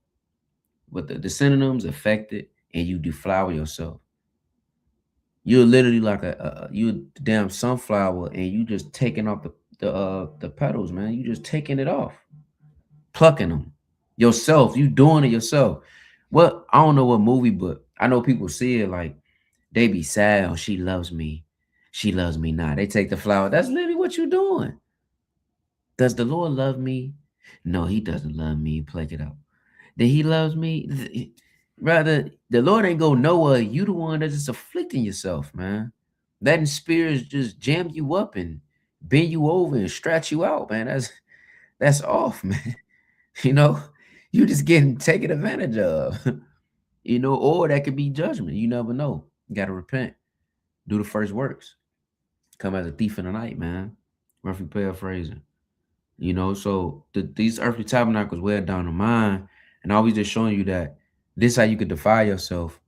with the synonyms affected, and you deflower yourself. You're literally like you a damn sunflower, and you just taking off the petals, man. You just taking it off, plucking them yourself. You doing it yourself. What, I don't know what movie, but I know people see it like they be sad. Oh, she loves me not. They take the flower. That's literally what you doing. Does the Lord love me? No, He doesn't love me. Pluck it out. That He loves me. Rather, the Lord ain't go nowhere. You the one that's just afflicting yourself, man. Letting spirits just jam you up and bend you over and stretch you out, man. That's off, man. You know, you just getting taken advantage of. Or that could be judgment. You never know. You gotta repent. Do the first works. Come as a thief in the night, man. Roughly paraphrasing. So these earthly tabernacles wear down the mind, and always just showing you that this how you could defy yourself.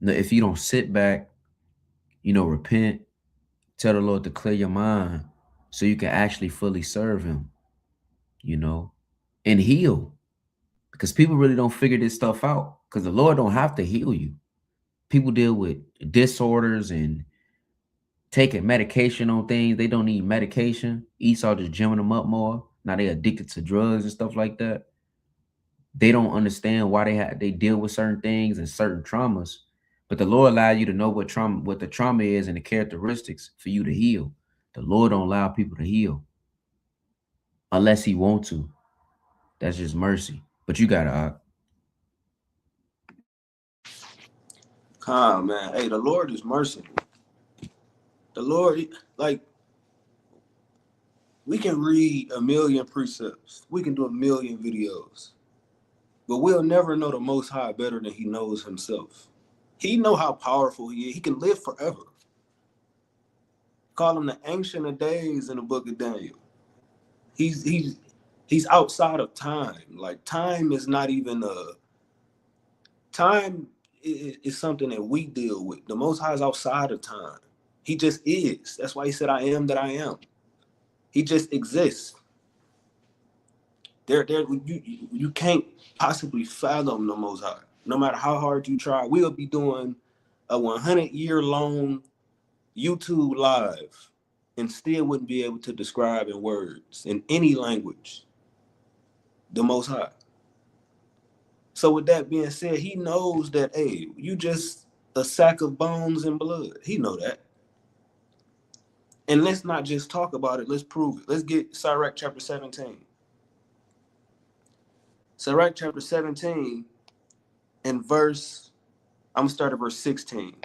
If you don't sit back, repent, tell the Lord to clear your mind so you can actually fully serve Him, you know, and heal. Because people really don't figure this stuff out. Because the Lord don't have to heal you. People deal with disorders and taking medication on things. They don't need medication. Esau just jamming them up more. Now they addicted to drugs and stuff like that. They don't understand why they deal with certain things and certain traumas. But the Lord allow you to know what the trauma is and the characteristics for you to heal. The Lord don't allow people to heal unless He want to. That's just mercy. But you gotta. Calm, man. Hey, the Lord is merciful. The Lord, like, we can read a million precepts. We can do a million videos. But we'll never know the Most High better than He knows Himself. He know how powerful He is. He can live forever. Call Him the Ancient of Days in the book of Daniel. He's outside of time. Like, time is not even time is something that we deal with. The Most High is outside of time. He just is. That's why He said, I am that I am. He just exists. You can't possibly fathom the Most High. No matter how hard you try, we'll be doing a 100-year-long YouTube live and still wouldn't be able to describe in words in any language the Most High. So with that being said, He knows that, hey, you just a sack of bones and blood. He know that. And let's not just talk about it. Let's prove it. Let's get Sirach chapter 17. Sirach chapter 17 and I'm going to start at verse 16.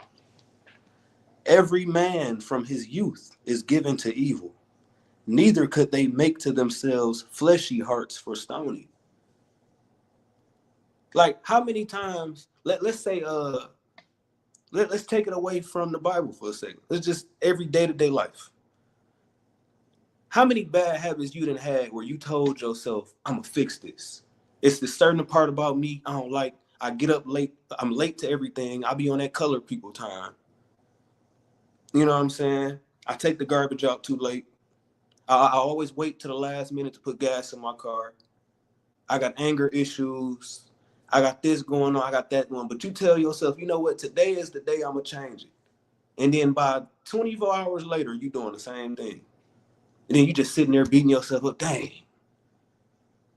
Every man from his youth is given to evil. Neither could they make to themselves fleshy hearts for stony. Like, how many times, let's say, let's take it away from the Bible for a second. Let's just every day-to-day life. How many bad habits you done had where you told yourself, I'm going to fix this? It's the certain part about me I don't like. I get up late. I'm late to everything. I be on that colored people time. You know what I'm saying? I take the garbage out too late. I always wait to the last minute to put gas in my car. I got anger issues. I got this going on. I got that going. But you tell yourself, you know what? Today is the day I'm going to change it. And then by 24 hours later, you doing the same thing. And then you just sitting there beating yourself up. Dang.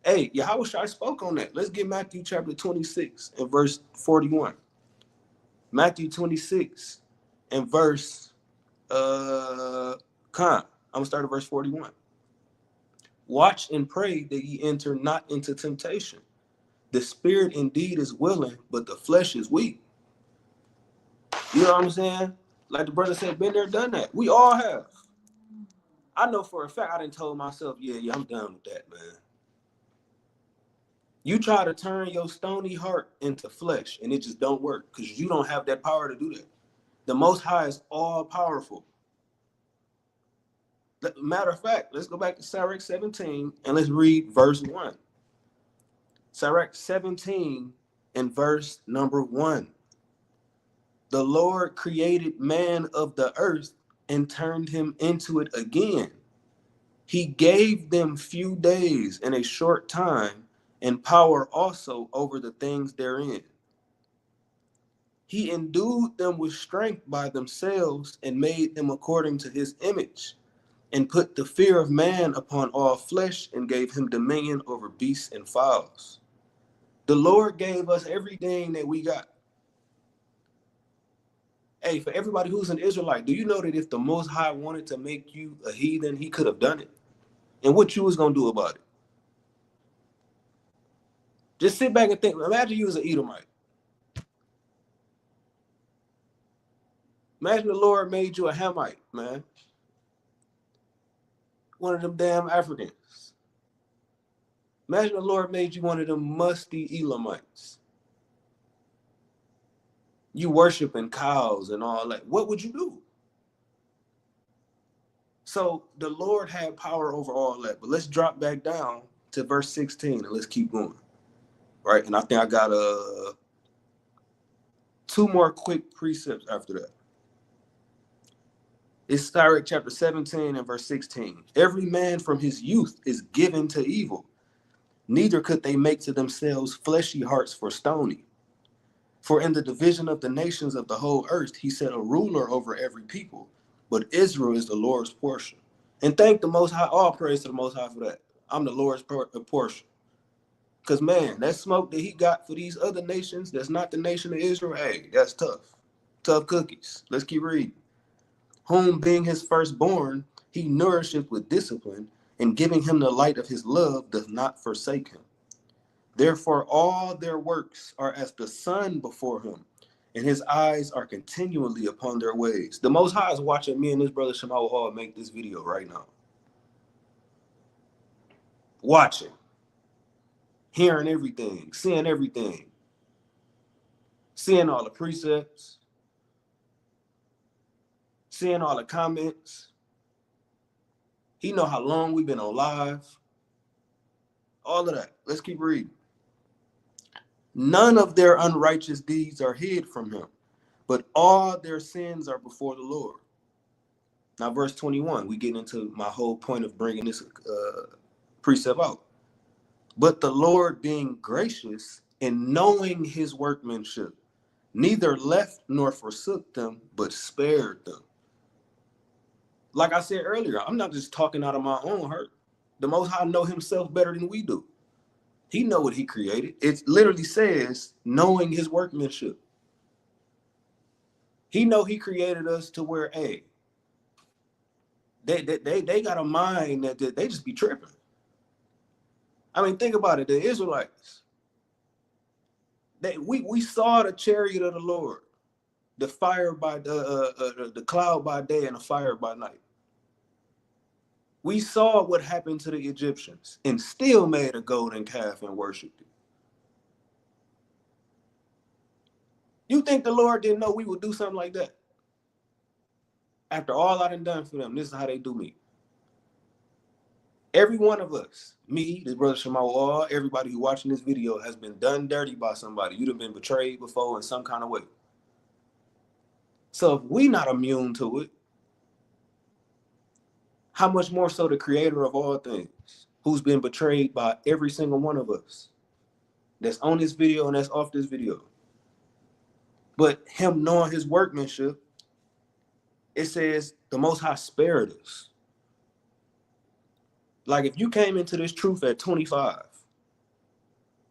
Hey, Yahushua spoke on that. Let's get Matthew chapter 26 and verse 41. Matthew 26 and verse, I'm going to start at verse 41. Watch and pray that ye enter not into temptation. The spirit indeed is willing, but the flesh is weak. You know what I'm saying? Like the brother said, been there, done that. We all have. I know for a fact I done told myself, yeah, I'm done with that, man. You try to turn your stony heart into flesh, and it just don't work because you don't have that power to do that. The Most High is all powerful. Matter of fact, let's go back to Sirach 17 and let's read verse 1. Sirach 17 and verse number 1. The Lord created man of the earth and turned him into it again. He gave them few days and a short time, and power also over the things therein. He endued them with strength by themselves and made them according to his image, and put the fear of man upon all flesh and gave him dominion over beasts and fowls. The Lord gave us everything that we got. Hey, for everybody who's an Israelite, do you know that if the Most High wanted to make you a heathen, he could have done it? And what you was going to do about it? Just sit back and think. Imagine you was an Edomite. Imagine the Lord made you a Hamite, man. One of them damn Africans. Imagine the Lord made you one of them musty Elamites. You worshiping cows and all that. What would you do? So the Lord had power over all that. But let's drop back down to verse 16 and let's keep going. Right? And I think I got two more quick precepts after that. It's Sirach chapter 17 and verse 16. Every man from his youth is given to evil. Neither could they make to themselves fleshy hearts for stony. For in the division of the nations of the whole earth, he set a ruler over every people. But Israel is the Lord's portion. And thank the Most High, all praise to the Most High for that. I'm the Lord's portion. Because, man, that smoke that he got for these other nations, that's not the nation of Israel, hey, that's tough. Tough cookies. Let's keep reading. Whom being his firstborn, he nourisheth with discipline, and giving him the light of his love doth not forsake him. Therefore all their works are as the sun before him, and his eyes are continually upon their ways. The Most High is watching me and this brother Shemal Hall make this video right now. Watching, hearing everything, seeing all the precepts, seeing all the comments. He know how long we've been on live. All of that. Let's keep reading. None of their unrighteous deeds are hid from him, but all their sins are before the Lord. Now, verse 21, we get into my whole point of bringing this precept out. But the Lord being gracious and knowing his workmanship, neither left nor forsook them, but spared them. Like I said earlier, I'm not just talking out of my own heart. The Most High know himself better than we do. He know what he created. It literally says knowing his workmanship. He know he created us to where, hey, they got a mind that they just be tripping. I mean, think about it. The Israelites, we saw the chariot of the Lord, the fire by the cloud by day and the fire by night. We saw what happened to the Egyptians and still made a golden calf and worshipped it. You think the Lord didn't know we would do something like that? After all I done for them, this is how they do me. Every one of us, me, this brother Shemal, everybody who watching this video has been done dirty by somebody. You'd have been betrayed before in some kind of way. So if we not immune to it, how much more so the creator of all things, who's been betrayed by every single one of us that's on this video and that's off this video. But him knowing his workmanship, it says the Most High spared us. Like if you came into this truth at 25,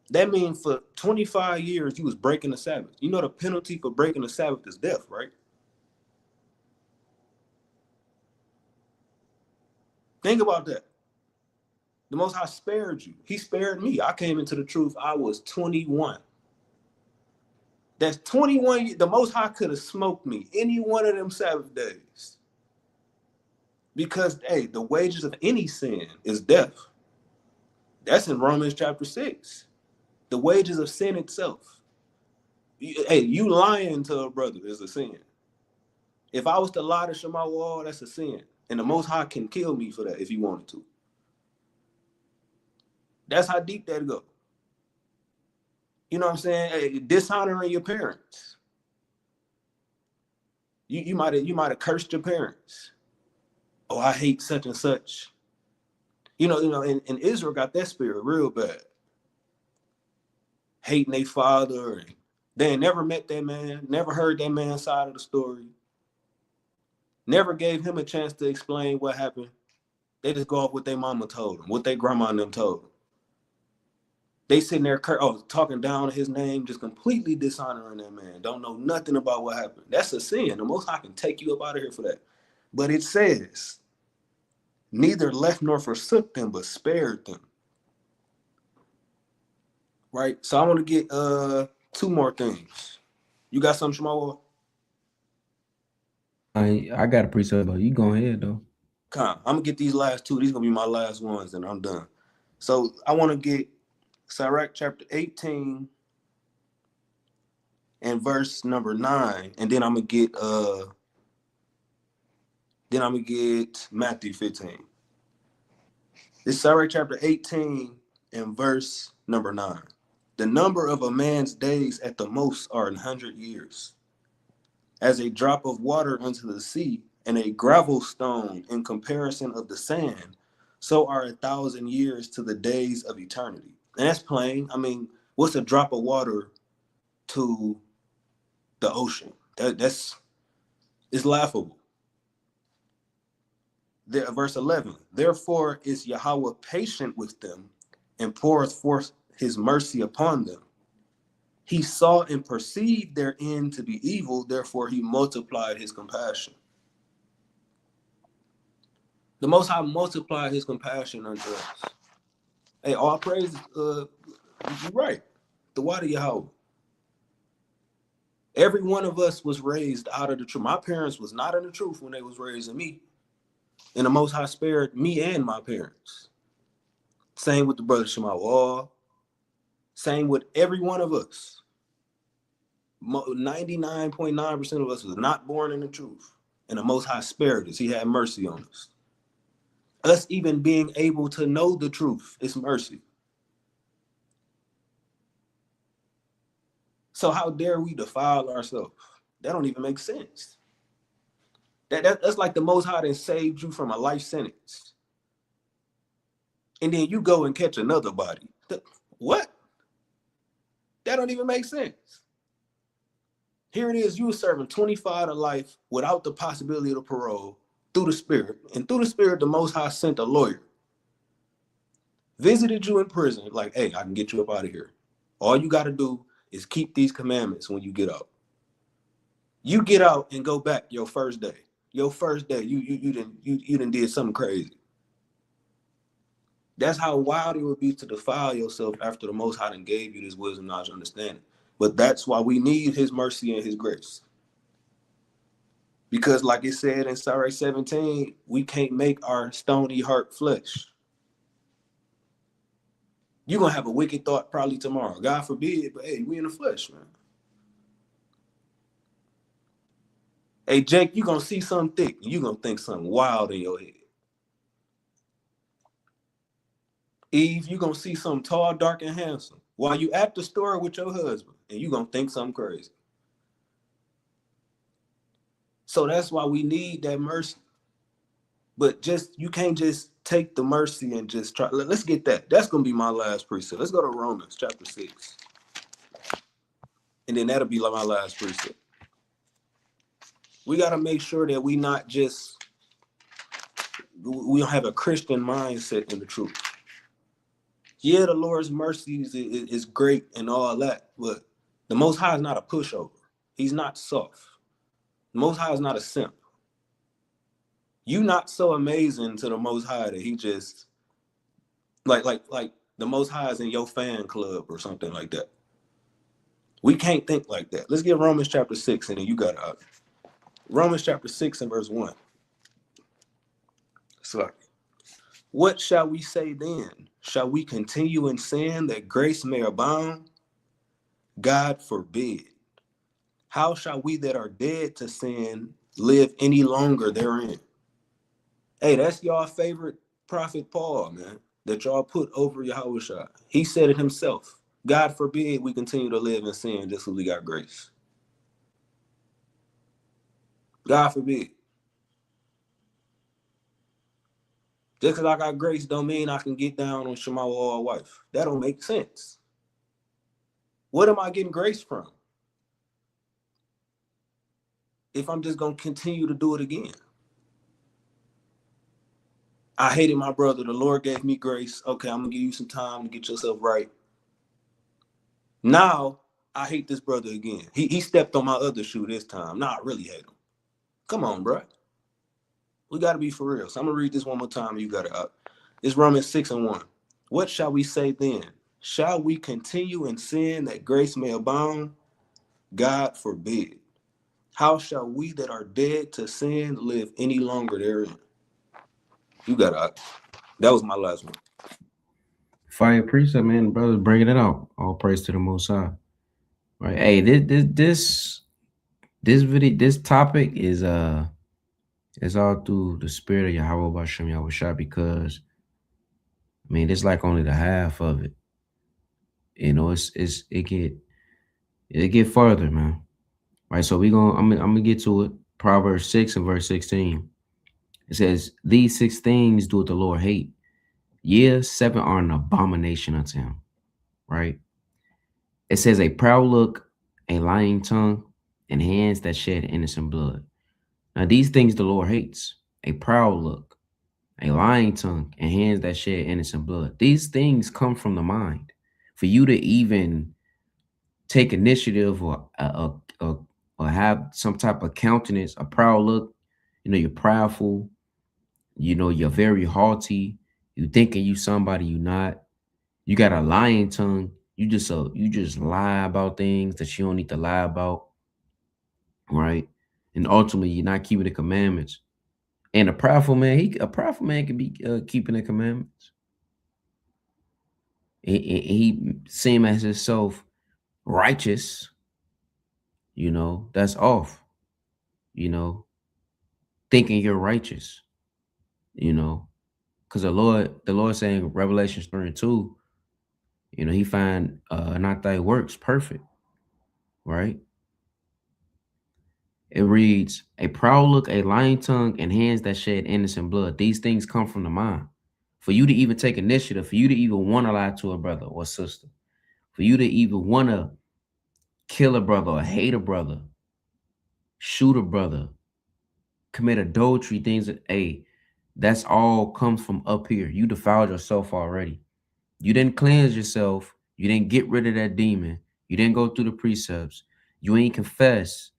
that means for 25 years you was breaking the Sabbath. You know the penalty for breaking the Sabbath is death, right? Think about that. The Most High spared you. He spared me. I came into the truth. I was 21. That's 21. The Most High could have smoked me any one of them Sabbath days. Because, hey, the wages of any sin is death. That's in Romans chapter 6. The wages of sin itself. Hey, you lying to a brother is a sin. If I was to lie to Shema Wall, that's a sin. And the Most High can kill me for that if he wanted to. That's how deep that go. You know what I'm saying? Hey, dishonoring your parents. You might have cursed your parents. Oh, I hate such and such. And Israel got that spirit real bad. Hating their father, and they ain't never met that man, never heard that man's side of the story, never gave him a chance to explain what happened. They just go off what their mama told them, what their grandma and them told them. They sitting there talking down his name, just completely dishonoring that man. Don't know nothing about what happened. That's a sin. The Most High can take you up out of here for that. But it says, neither left nor forsook them, but spared them. Right? So I want to get two more things. You got something, Shema? I got a precept, but you go ahead though. I'm gonna get these last two. These gonna be my last ones, and I'm done. So I want to get Sirach chapter 18 and verse number 9, and then I'm gonna get Matthew 15. This Sirach chapter 18 and verse number 9. The number of a man's days at the most are 100 years. As a drop of water unto the sea, and a gravel stone in comparison of the sand, so are 1,000 years to the days of eternity. And that's plain. I mean, what's a drop of water to the ocean? It's laughable. Verse 11, therefore is Yahweh patient with them, and poureth forth his mercy upon them. He saw and perceived their end to be evil, therefore he multiplied his compassion. The Most High multiplied his compassion unto us. Hey, all praise, you're right. The water Yahweh. Every one of us was raised out of the truth. My parents was not in the truth when they was raising me. And the Most High spared me and my parents. Same with the brother Shema Wall. Same with every one of us. 99.9% of us was not born in the truth. And the Most High spared us. He had mercy on us. Us even being able to know the truth is mercy. So how dare we defile ourselves? That don't even make sense. That's like the Most High that saved you from a life sentence. And then you go and catch another body. What? That don't even make sense. Here it is, you were serving 25 to life without the possibility of parole through the Spirit. And through the Spirit, the Most High sent a lawyer. Visited you in prison, like, hey, I can get you up out of here. All you got to do is keep these commandments when you get out. You get out and go back your first day. Your first day, you done did something crazy. That's how wild it would be to defile yourself after the Most High done gave you this wisdom, knowledge, understanding. But that's why we need his mercy and his grace. Because like it said in Sirach 17, we can't make our stony heart flesh. You're going to have a wicked thought probably tomorrow. God forbid, but hey, we in the flesh, man. Hey, Jake, you're going to see something thick, and you're going to think something wild in your head. Eve, you're going to see something tall, dark, and handsome while you at the store with your husband, and you're going to think something crazy. So that's why we need that mercy. But you can't just take the mercy and just try. Let's get that. That's going to be my last precept. Let's go to Romans chapter 6. And then that'll be like my last precept. We got to make sure that we don't have a Christian mindset in the truth. Yeah, the Lord's mercies is great and all that, but the Most High is not a pushover. He's not soft. The Most High is not a simp. You not so amazing to the Most High that he just like the Most High is in your fan club or something like that. We can't think like that. Let's get Romans chapter 6 and then you got it. Romans chapter 6 and verse 1. Sorry. What shall we say then? Shall we continue in sin that grace may abound? God forbid. How shall we that are dead to sin live any longer therein? Hey, that's y'all favorite prophet Paul, man, that y'all put over Yahushua. He said it himself. God forbid we continue to live in sin just because we got grace. God forbid. Just because I got grace don't mean I can get down on Shema or wife. That don't make sense. What am I getting grace from if I'm just going to continue to do it again? I hated my brother. The Lord gave me grace. Okay, I'm going to give you some time to get yourself right. Now, I hate this brother again. He stepped on my other shoe this time. Now I really hate him. Come on, bro. We got to be for real. So I'm going to read this one more time. You got it up. It's Romans 6:1. What shall we say then? Shall we continue in sin that grace may abound? God forbid. How shall we that are dead to sin live any longer therein? You got it. That was my last one. Fire precept, man, brothers bringing it out. All praise to the Most High. Right. Hey, this video, this topic is it's all through the spirit of Yahweh Bashem Yahushua, because I mean it's like only the half of it. You know, it get further, man. Right. So I'm gonna get to it. Proverbs 6 and verse 16. It says, "These 6 things doeth the Lord hate. Yea, 7 are an abomination unto him." Right. It says, "A proud look, a lying tongue, and hands that shed innocent blood." Now these things the Lord hates: a proud look, a lying tongue, and hands that shed innocent blood. These things come from the mind. For you to even take initiative or have some type of countenance, a proud look, you know, you're proudful, you know, you're very haughty, you thinking you somebody you not. You got a lying tongue. You just lie about things that you don't need to lie about, right? And ultimately, you're not keeping the commandments. And a proudful man can be keeping the commandments. He seem as himself righteous, you know, that's off, you know, thinking you're righteous, you know, because the Lord saying Revelation 3:2, you know, he find not thy works perfect, right? It reads, "A proud look, a lying tongue, and hands that shed innocent blood." These things come from the mind. For you to even take initiative, for you to even want to lie to a brother or sister, for you to even want to kill a brother or hate a brother, shoot a brother, commit adultery, things that, hey, that's all comes from up here. You defiled yourself already. You didn't cleanse yourself. You didn't get rid of that demon. You didn't go through the precepts. You ain't confess.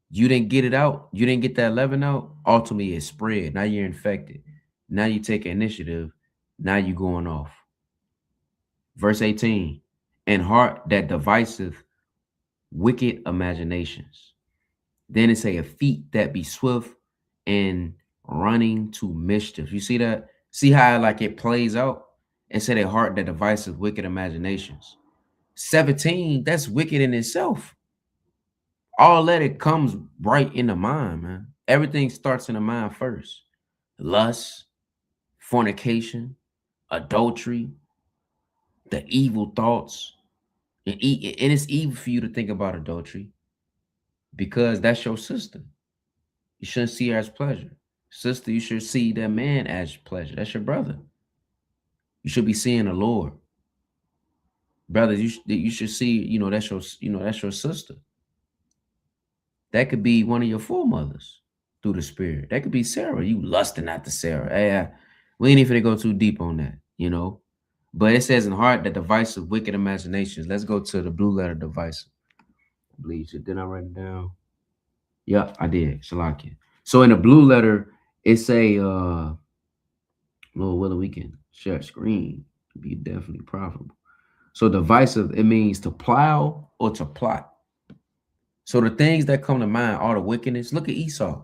You didn't get it out. You didn't get that leaven out. Ultimately, it spread. Now you're infected. Now you take initiative. Now you going off. Verse 18, "And heart that deviseth wicked imaginations." Then it say, "A feet that be swift and running to mischief." You see that? See how like it plays out? It said, "A heart that deviseth wicked imaginations." 17, that's wicked in itself. All that, it comes right in the mind, man. Everything starts in the mind first. Lust, fornication, adultery, the evil thoughts. And it's evil for you to think about adultery because that's your sister. You shouldn't see her as pleasure. Sister, you should see that man as pleasure. That's your brother. You should be seeing the Lord. Brothers, you should see, that's your sister. That could be one of your foremothers through the spirit. That could be Sarah. You lusting after Sarah. Hey, we ain't even gonna go too deep on that, you know. But it says, "In heart that devices wicked imaginations." Let's go to the blue letter device. I believe it. Did I write it down? Yeah, I did. Shalakia. So in the blue letter, it's a Lord willing, we can share screen. Be definitely profitable. So divisive, it means to plow or to plot. So the things that come to mind, all the wickedness. Look at Esau.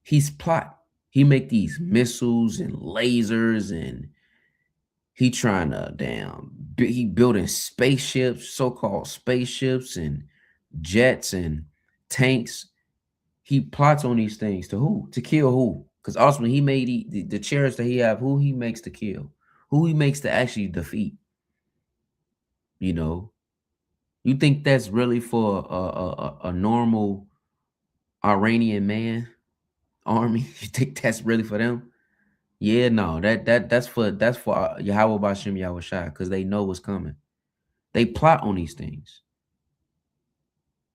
He's plot. He make these missiles and lasers, and he trying to he building spaceships, so-called spaceships and jets and tanks. He plots on these things to who? To kill who? Because ultimately he made the chariots that he have, who he makes to kill, who he makes to actually defeat. You know, you think that's really for a normal Iranian man army? You think that's really for them? Yeah, no, that's for Yahweh Bashem Yahweh Shai, because they know what's coming. They plot on these things.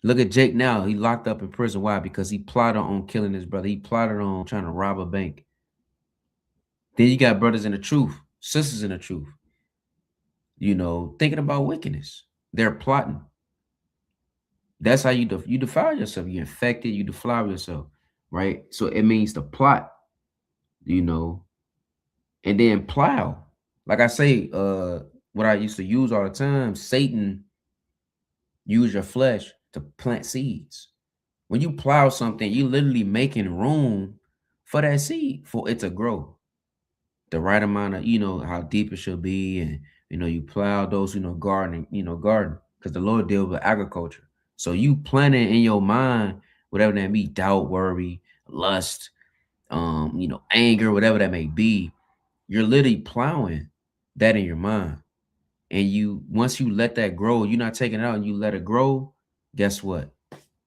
Look at Jake now. He locked up in prison. Why? Because he plotted on killing his brother. He plotted on trying to rob a bank. Then you got brothers in the truth, sisters in the truth, thinking about wickedness. They're plotting. That's how you defile yourself. You infect it, you deflower yourself, right? So it means to plot, you know, and then plow. Like I say, what I used to use all the time, Satan use your flesh to plant seeds. When you plow something, you literally making room for that seed for it to grow. The right amount of, how deep it should be. And, you plow those, garden, because the Lord deals with agriculture. So you planting in your mind, whatever that be, doubt, worry, lust, anger, whatever that may be, you're literally plowing that in your mind. And once you let that grow, you're not taking it out and you let it grow, guess what?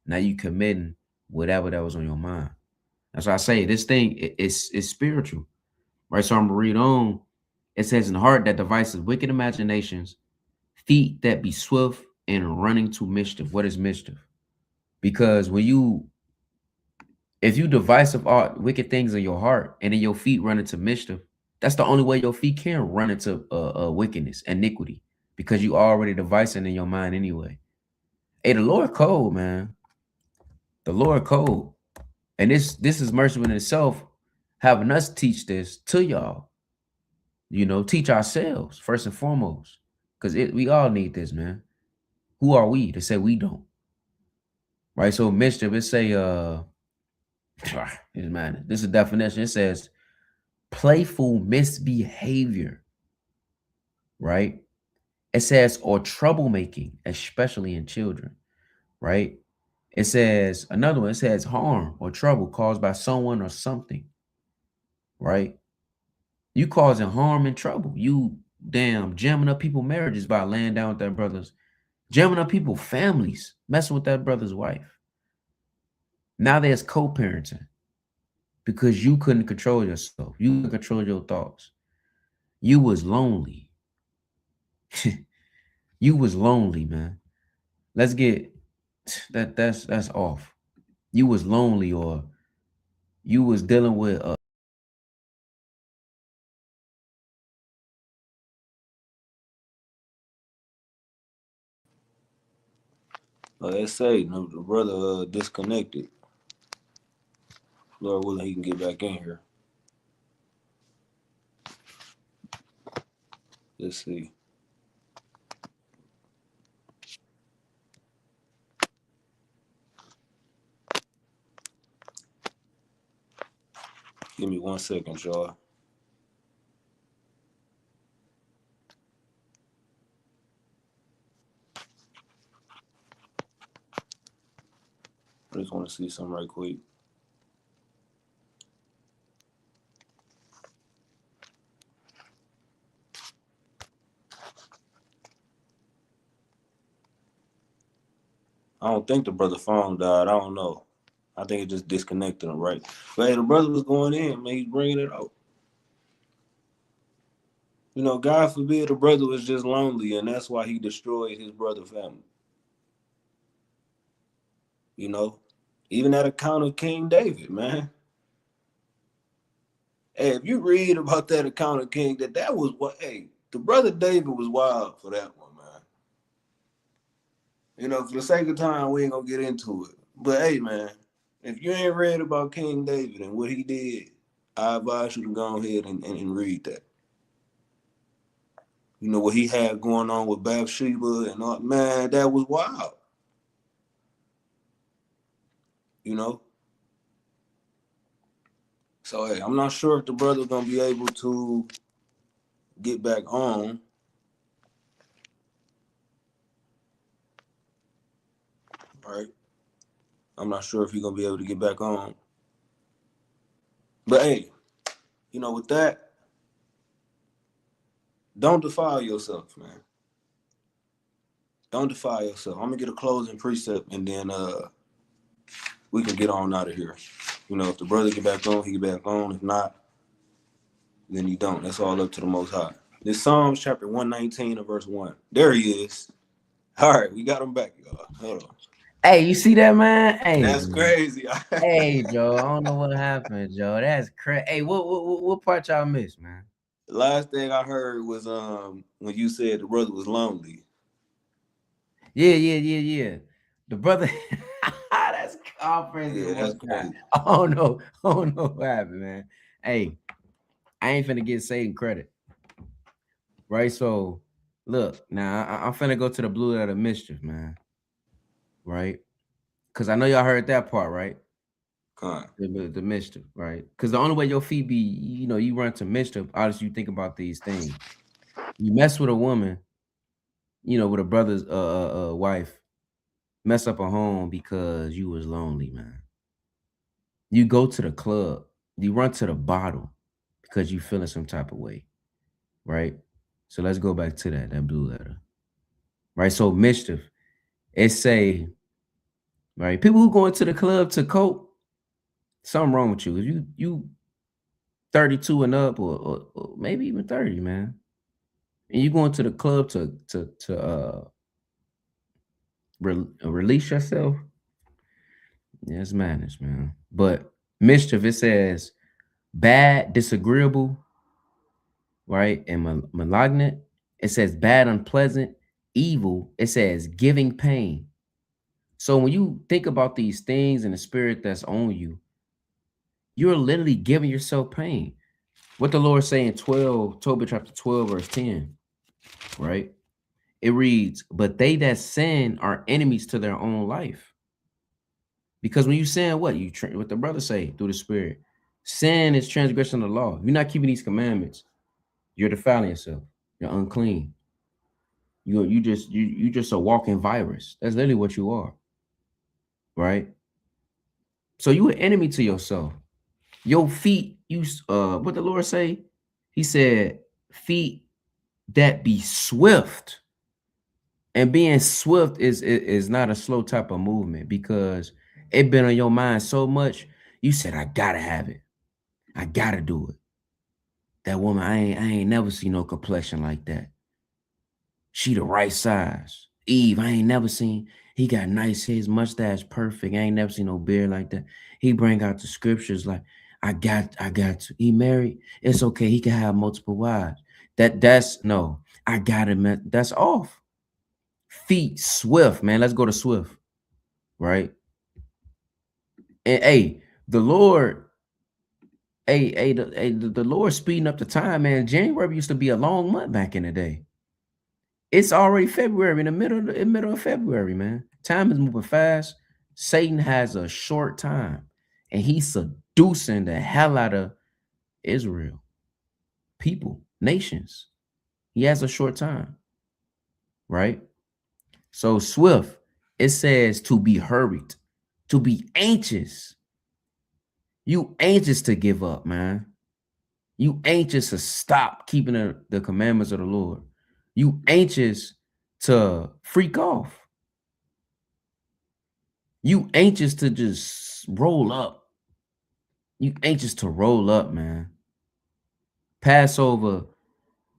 Now you committing whatever that was on your mind. That's why I say this thing is spiritual, right? So I'm gonna read on. It says, "In the heart that devises wicked imaginations, feet that be swift and running to mischief." What is mischief? Because if you devise of all wicked things in your heart, and then your feet run into mischief, that's the only way your feet can run into wickedness, iniquity, because you already devising in your mind anyway. Hey, the Lord cold, man. The Lord cold. And this is mercy in itself, having us teach this to y'all. Teach ourselves first and foremost, because we all need this, man. Who are we to say we don't? Right? So mischief, it say man, this is a definition. It says playful misbehavior, right? It says or troublemaking, especially in children, right? It says another one, it says harm or trouble caused by someone or something, right? You causing harm and trouble. You jamming up people's marriages by laying down with their brothers, jamming up people's families, messing with that brother's wife. Now there's co-parenting because you couldn't control yourself. You couldn't control your thoughts. You was lonely. You was lonely, man. Let's get that's off. You was lonely, or you was dealing with Let's say the brother disconnected. Lord willing, he can get back in here. Let's see. Give me 1 second, y'all. I just want to see something right quick. I don't think the brother phone died. I don't know. I think it just disconnected him, right? But hey, the brother was going in, man. He's bringing it out. God forbid the brother was just lonely, and that's why he destroyed his brother's family. Even at account of King David, man. Hey, if you read about that account of King, that was what, hey, the brother David was wild for that one, man. For the sake of time, we ain't gonna get into it. But hey, man, if you ain't read about King David and what he did, I advise you to go ahead and read that. What he had going on with Bathsheba and all, man, that was wild. So hey, I'm not sure if the brother's gonna be able to get back on. Right? I'm not sure if he's gonna be able to get back on. But hey, with that, don't defile yourself, man. Don't defile yourself. I'm gonna get a closing precept and then we can get on out of here. If the brother get back on, he get back on. If not, then you don't. That's all up to the Most High. This Psalms chapter 119 and verse 1. There he is. All right, we got him back, y'all. Hold on. Hey, you see that, man? Hey, That's man. crazy. Hey, Joe. I don't know what happened, Joe. That's crazy. Hey, what part y'all missed, man? The last thing I heard was when you said the brother was lonely. Yeah. The brother. That's crazy. Yeah, that's crazy. Oh no what happened, man. Hey, I ain't finna get Satan credit. Right? So look, now I'm finna go to the blue letter mischief, man. Right? Because I know y'all heard that part, right? The mischief, right? Because the only way your feet be, you run to mischief, obviously you think about these things. You mess with a woman, with a brother's wife, mess up a home because you was lonely, man. You go to the club, you run to the bottle because you feeling some type of way, right? So let's go back to that blue letter, right? So mischief, it say, right? People who go into the club to cope, something wrong with you. If you 32 and up, or maybe even 30, man, and you going to the club to release yourself, yeah, it's madness, man. But mischief, it says bad, disagreeable, right? And malignant, it says bad, unpleasant, evil, it says giving pain. So when you think about these things and the spirit that's on you, you're literally giving yourself pain. What the Lord say in Tobit chapter 12, verse 10, right? It reads, but they that sin are enemies to their own life. Because when you sin, what the brother say through the spirit, sin is transgression of the law. If you're not keeping these commandments, you're defiling yourself. You're unclean. You just a walking virus. That's literally what you are, right? So you an enemy to yourself. Your feet, what the Lord say? He said, feet that be swift. And being swift is not a slow type of movement because it been on your mind so much. You said, I gotta have it. I gotta do it. That woman, I ain't never seen no complexion like that. She the right size. Eve, I ain't never seen. He got nice, his mustache perfect. I ain't never seen no beard like that. He bring out the scriptures like, I got to. He married. It's okay. He can have multiple wives. That's no. I got him. That's off. Feet swift, man. Let's go to swift, right? And hey, the Lord, the Lord speeding up the time, man. January used to be a long month back in the day. It's already February, in the middle of February, man. Time is moving fast. Satan has a short time, and he's seducing the hell out of Israel, people, nations. He has a short time, right? So swift, it says to be hurried, to be anxious. You anxious to give up, man. You anxious to stop keeping the commandments of the Lord. You anxious to freak off. You anxious to just roll up. You anxious to roll up, man. Passover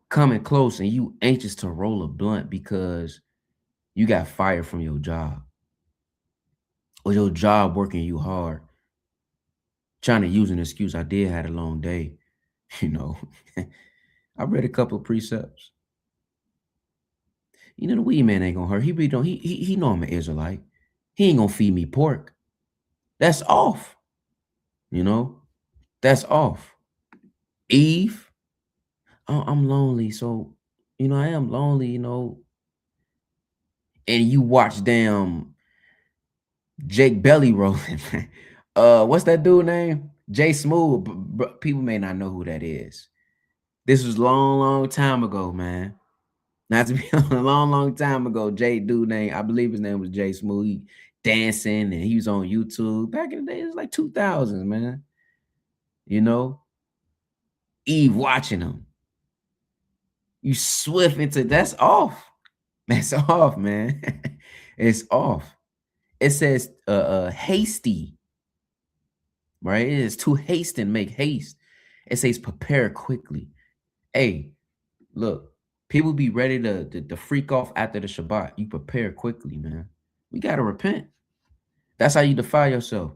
coming close and you anxious to roll a blunt because you got fired from your job. Or your job working you hard. Trying to use an excuse. I did had a long day. I read a couple of precepts. The weed man ain't gonna hurt. He know I'm an Israelite. He ain't gonna feed me pork. That's off. That's off. Eve, I'm lonely. So, I am lonely, and you watch damn Jake Belly rolling. What's that dude name? Jay Smooth, people may not know who that is. This was long time ago, man. Not to be a long time ago. Jay dude name, I believe his name was Jay Smooth. He dancing and he was on YouTube back in the day. It was like 2000s, man. You know, Eve watching him. You swift into that's off. That's off, man. It's off. It says hasty, right? It is too haste and make haste. It says prepare quickly. Hey, look, people be ready to freak off after the Shabbat. You prepare quickly, man. We gotta repent. That's how you defile yourself.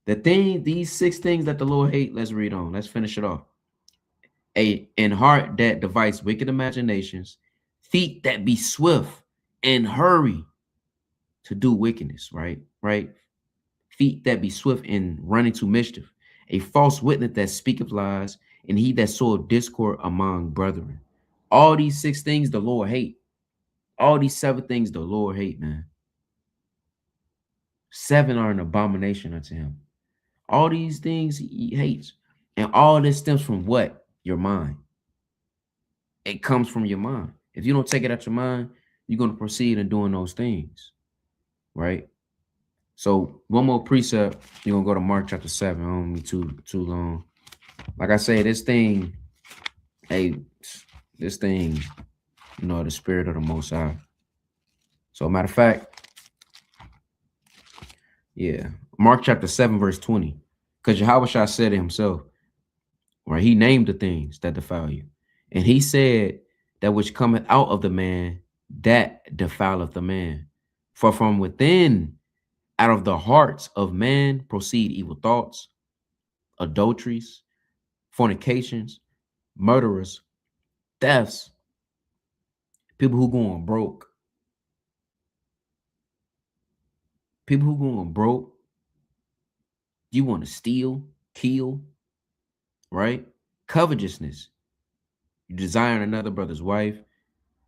These 6 things that the Lord hate. Let's read on. Let's finish it off. An heart that devises wicked imaginations, feet that be swift and hurry to do wickedness, right? Right? Feet that be swift in running to mischief, a false witness that speaketh lies, and he that soweth discord among brethren. All these 6 things the Lord hate. All these 7 things the Lord hate, man. 7 are an abomination unto him. All these things he hates. And all this stems from what? Your mind. It comes from your mind. If you don't take it out your mind, you're going to proceed in doing those things, right? So one more precept, you're going to go to Mark chapter 7. I don't be too long. Like I say, this thing, the spirit of the Most High. So matter of fact, yeah, Mark chapter 7, verse 20. Because Yahushua said it himself, right? He named the things that defile you. And he said that which cometh out of the man, that defileth the man. For from within, out of the hearts of man, proceed evil thoughts, adulteries, fornications, murderers, thefts, people who going broke. People who going broke. You want to steal, kill, right? Covetousness. You desiring another brother's wife.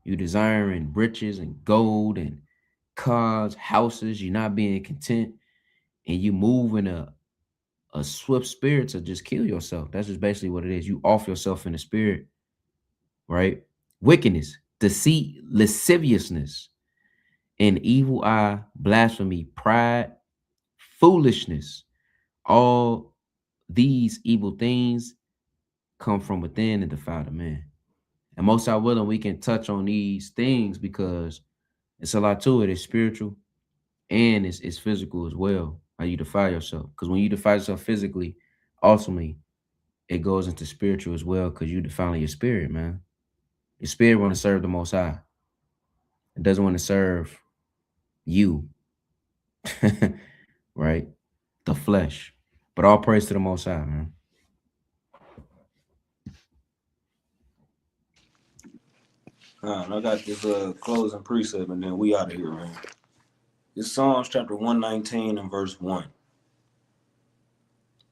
You desiring riches and gold and cars, houses. You're not being content. And you move in a swift spirit to just kill yourself. That's just basically what it is. You off yourself in the spirit, right? Wickedness, deceit, lasciviousness, an evil eye, blasphemy, pride, foolishness. All these evil things come from within and defile the man. And most I willing, we can touch on these things because it's a lot to it. It's spiritual and it's physical as well. How you defile yourself. Because when you defile yourself physically, ultimately, it goes into spiritual as well because you defiling your spirit, man. Your spirit want to serve the Most High. It doesn't want to serve you, right? The flesh. But all praise to the Most High, man. I got this closing precept, and then we out of here, man. It's Psalms chapter 119 and verse 1.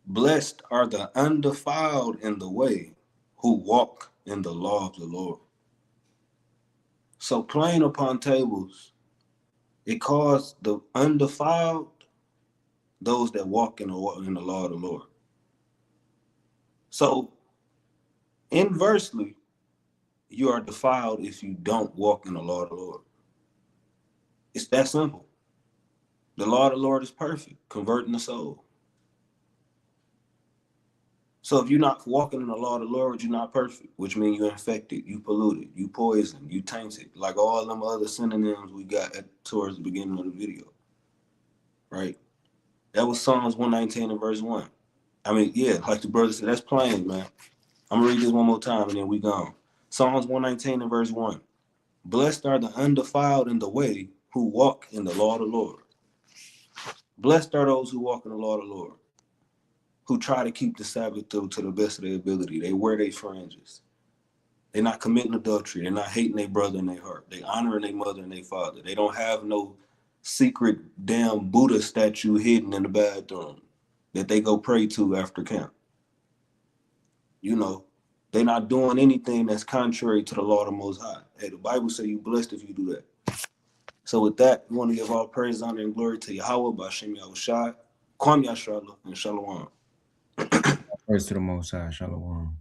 Blessed are the undefiled in the way who walk in the law of the Lord. So plain upon tables, it calls the undefiled those that walk in the law of the Lord. So inversely, you are defiled if you don't walk in the law of the Lord. It's that simple. The law of the Lord is perfect, converting the soul. So if you're not walking in the law of the Lord, you're not perfect, which means you're infected, you polluted, you poisoned, you tainted, like all them other synonyms we got towards the beginning of the video, right? That was Psalms 119 and verse 1. I mean, yeah, like the brother said, that's plain, man. I'm going to read this one more time and then we gone. Psalms 119 and verse 1. Blessed are the undefiled in the way who walk in the law of the Lord. Blessed are those who walk in the law of the Lord, who try to keep the Sabbath to the best of their ability. They wear their fringes. They're not committing adultery. They're not hating their brother in their heart. They honoring their mother and their father. They don't have no secret damn Buddha statue hidden in the bathroom that they go pray to after camp. You know, they're not doing anything that's contrary to the law of the Most High. Hey, the Bible says you blessed if you do that. So with that, we want to give all praise, honor, and glory to Yahweh, B'Shem Yahushua, Kwam Yashrala, and Shalom. Praise to the Most High. Shalom.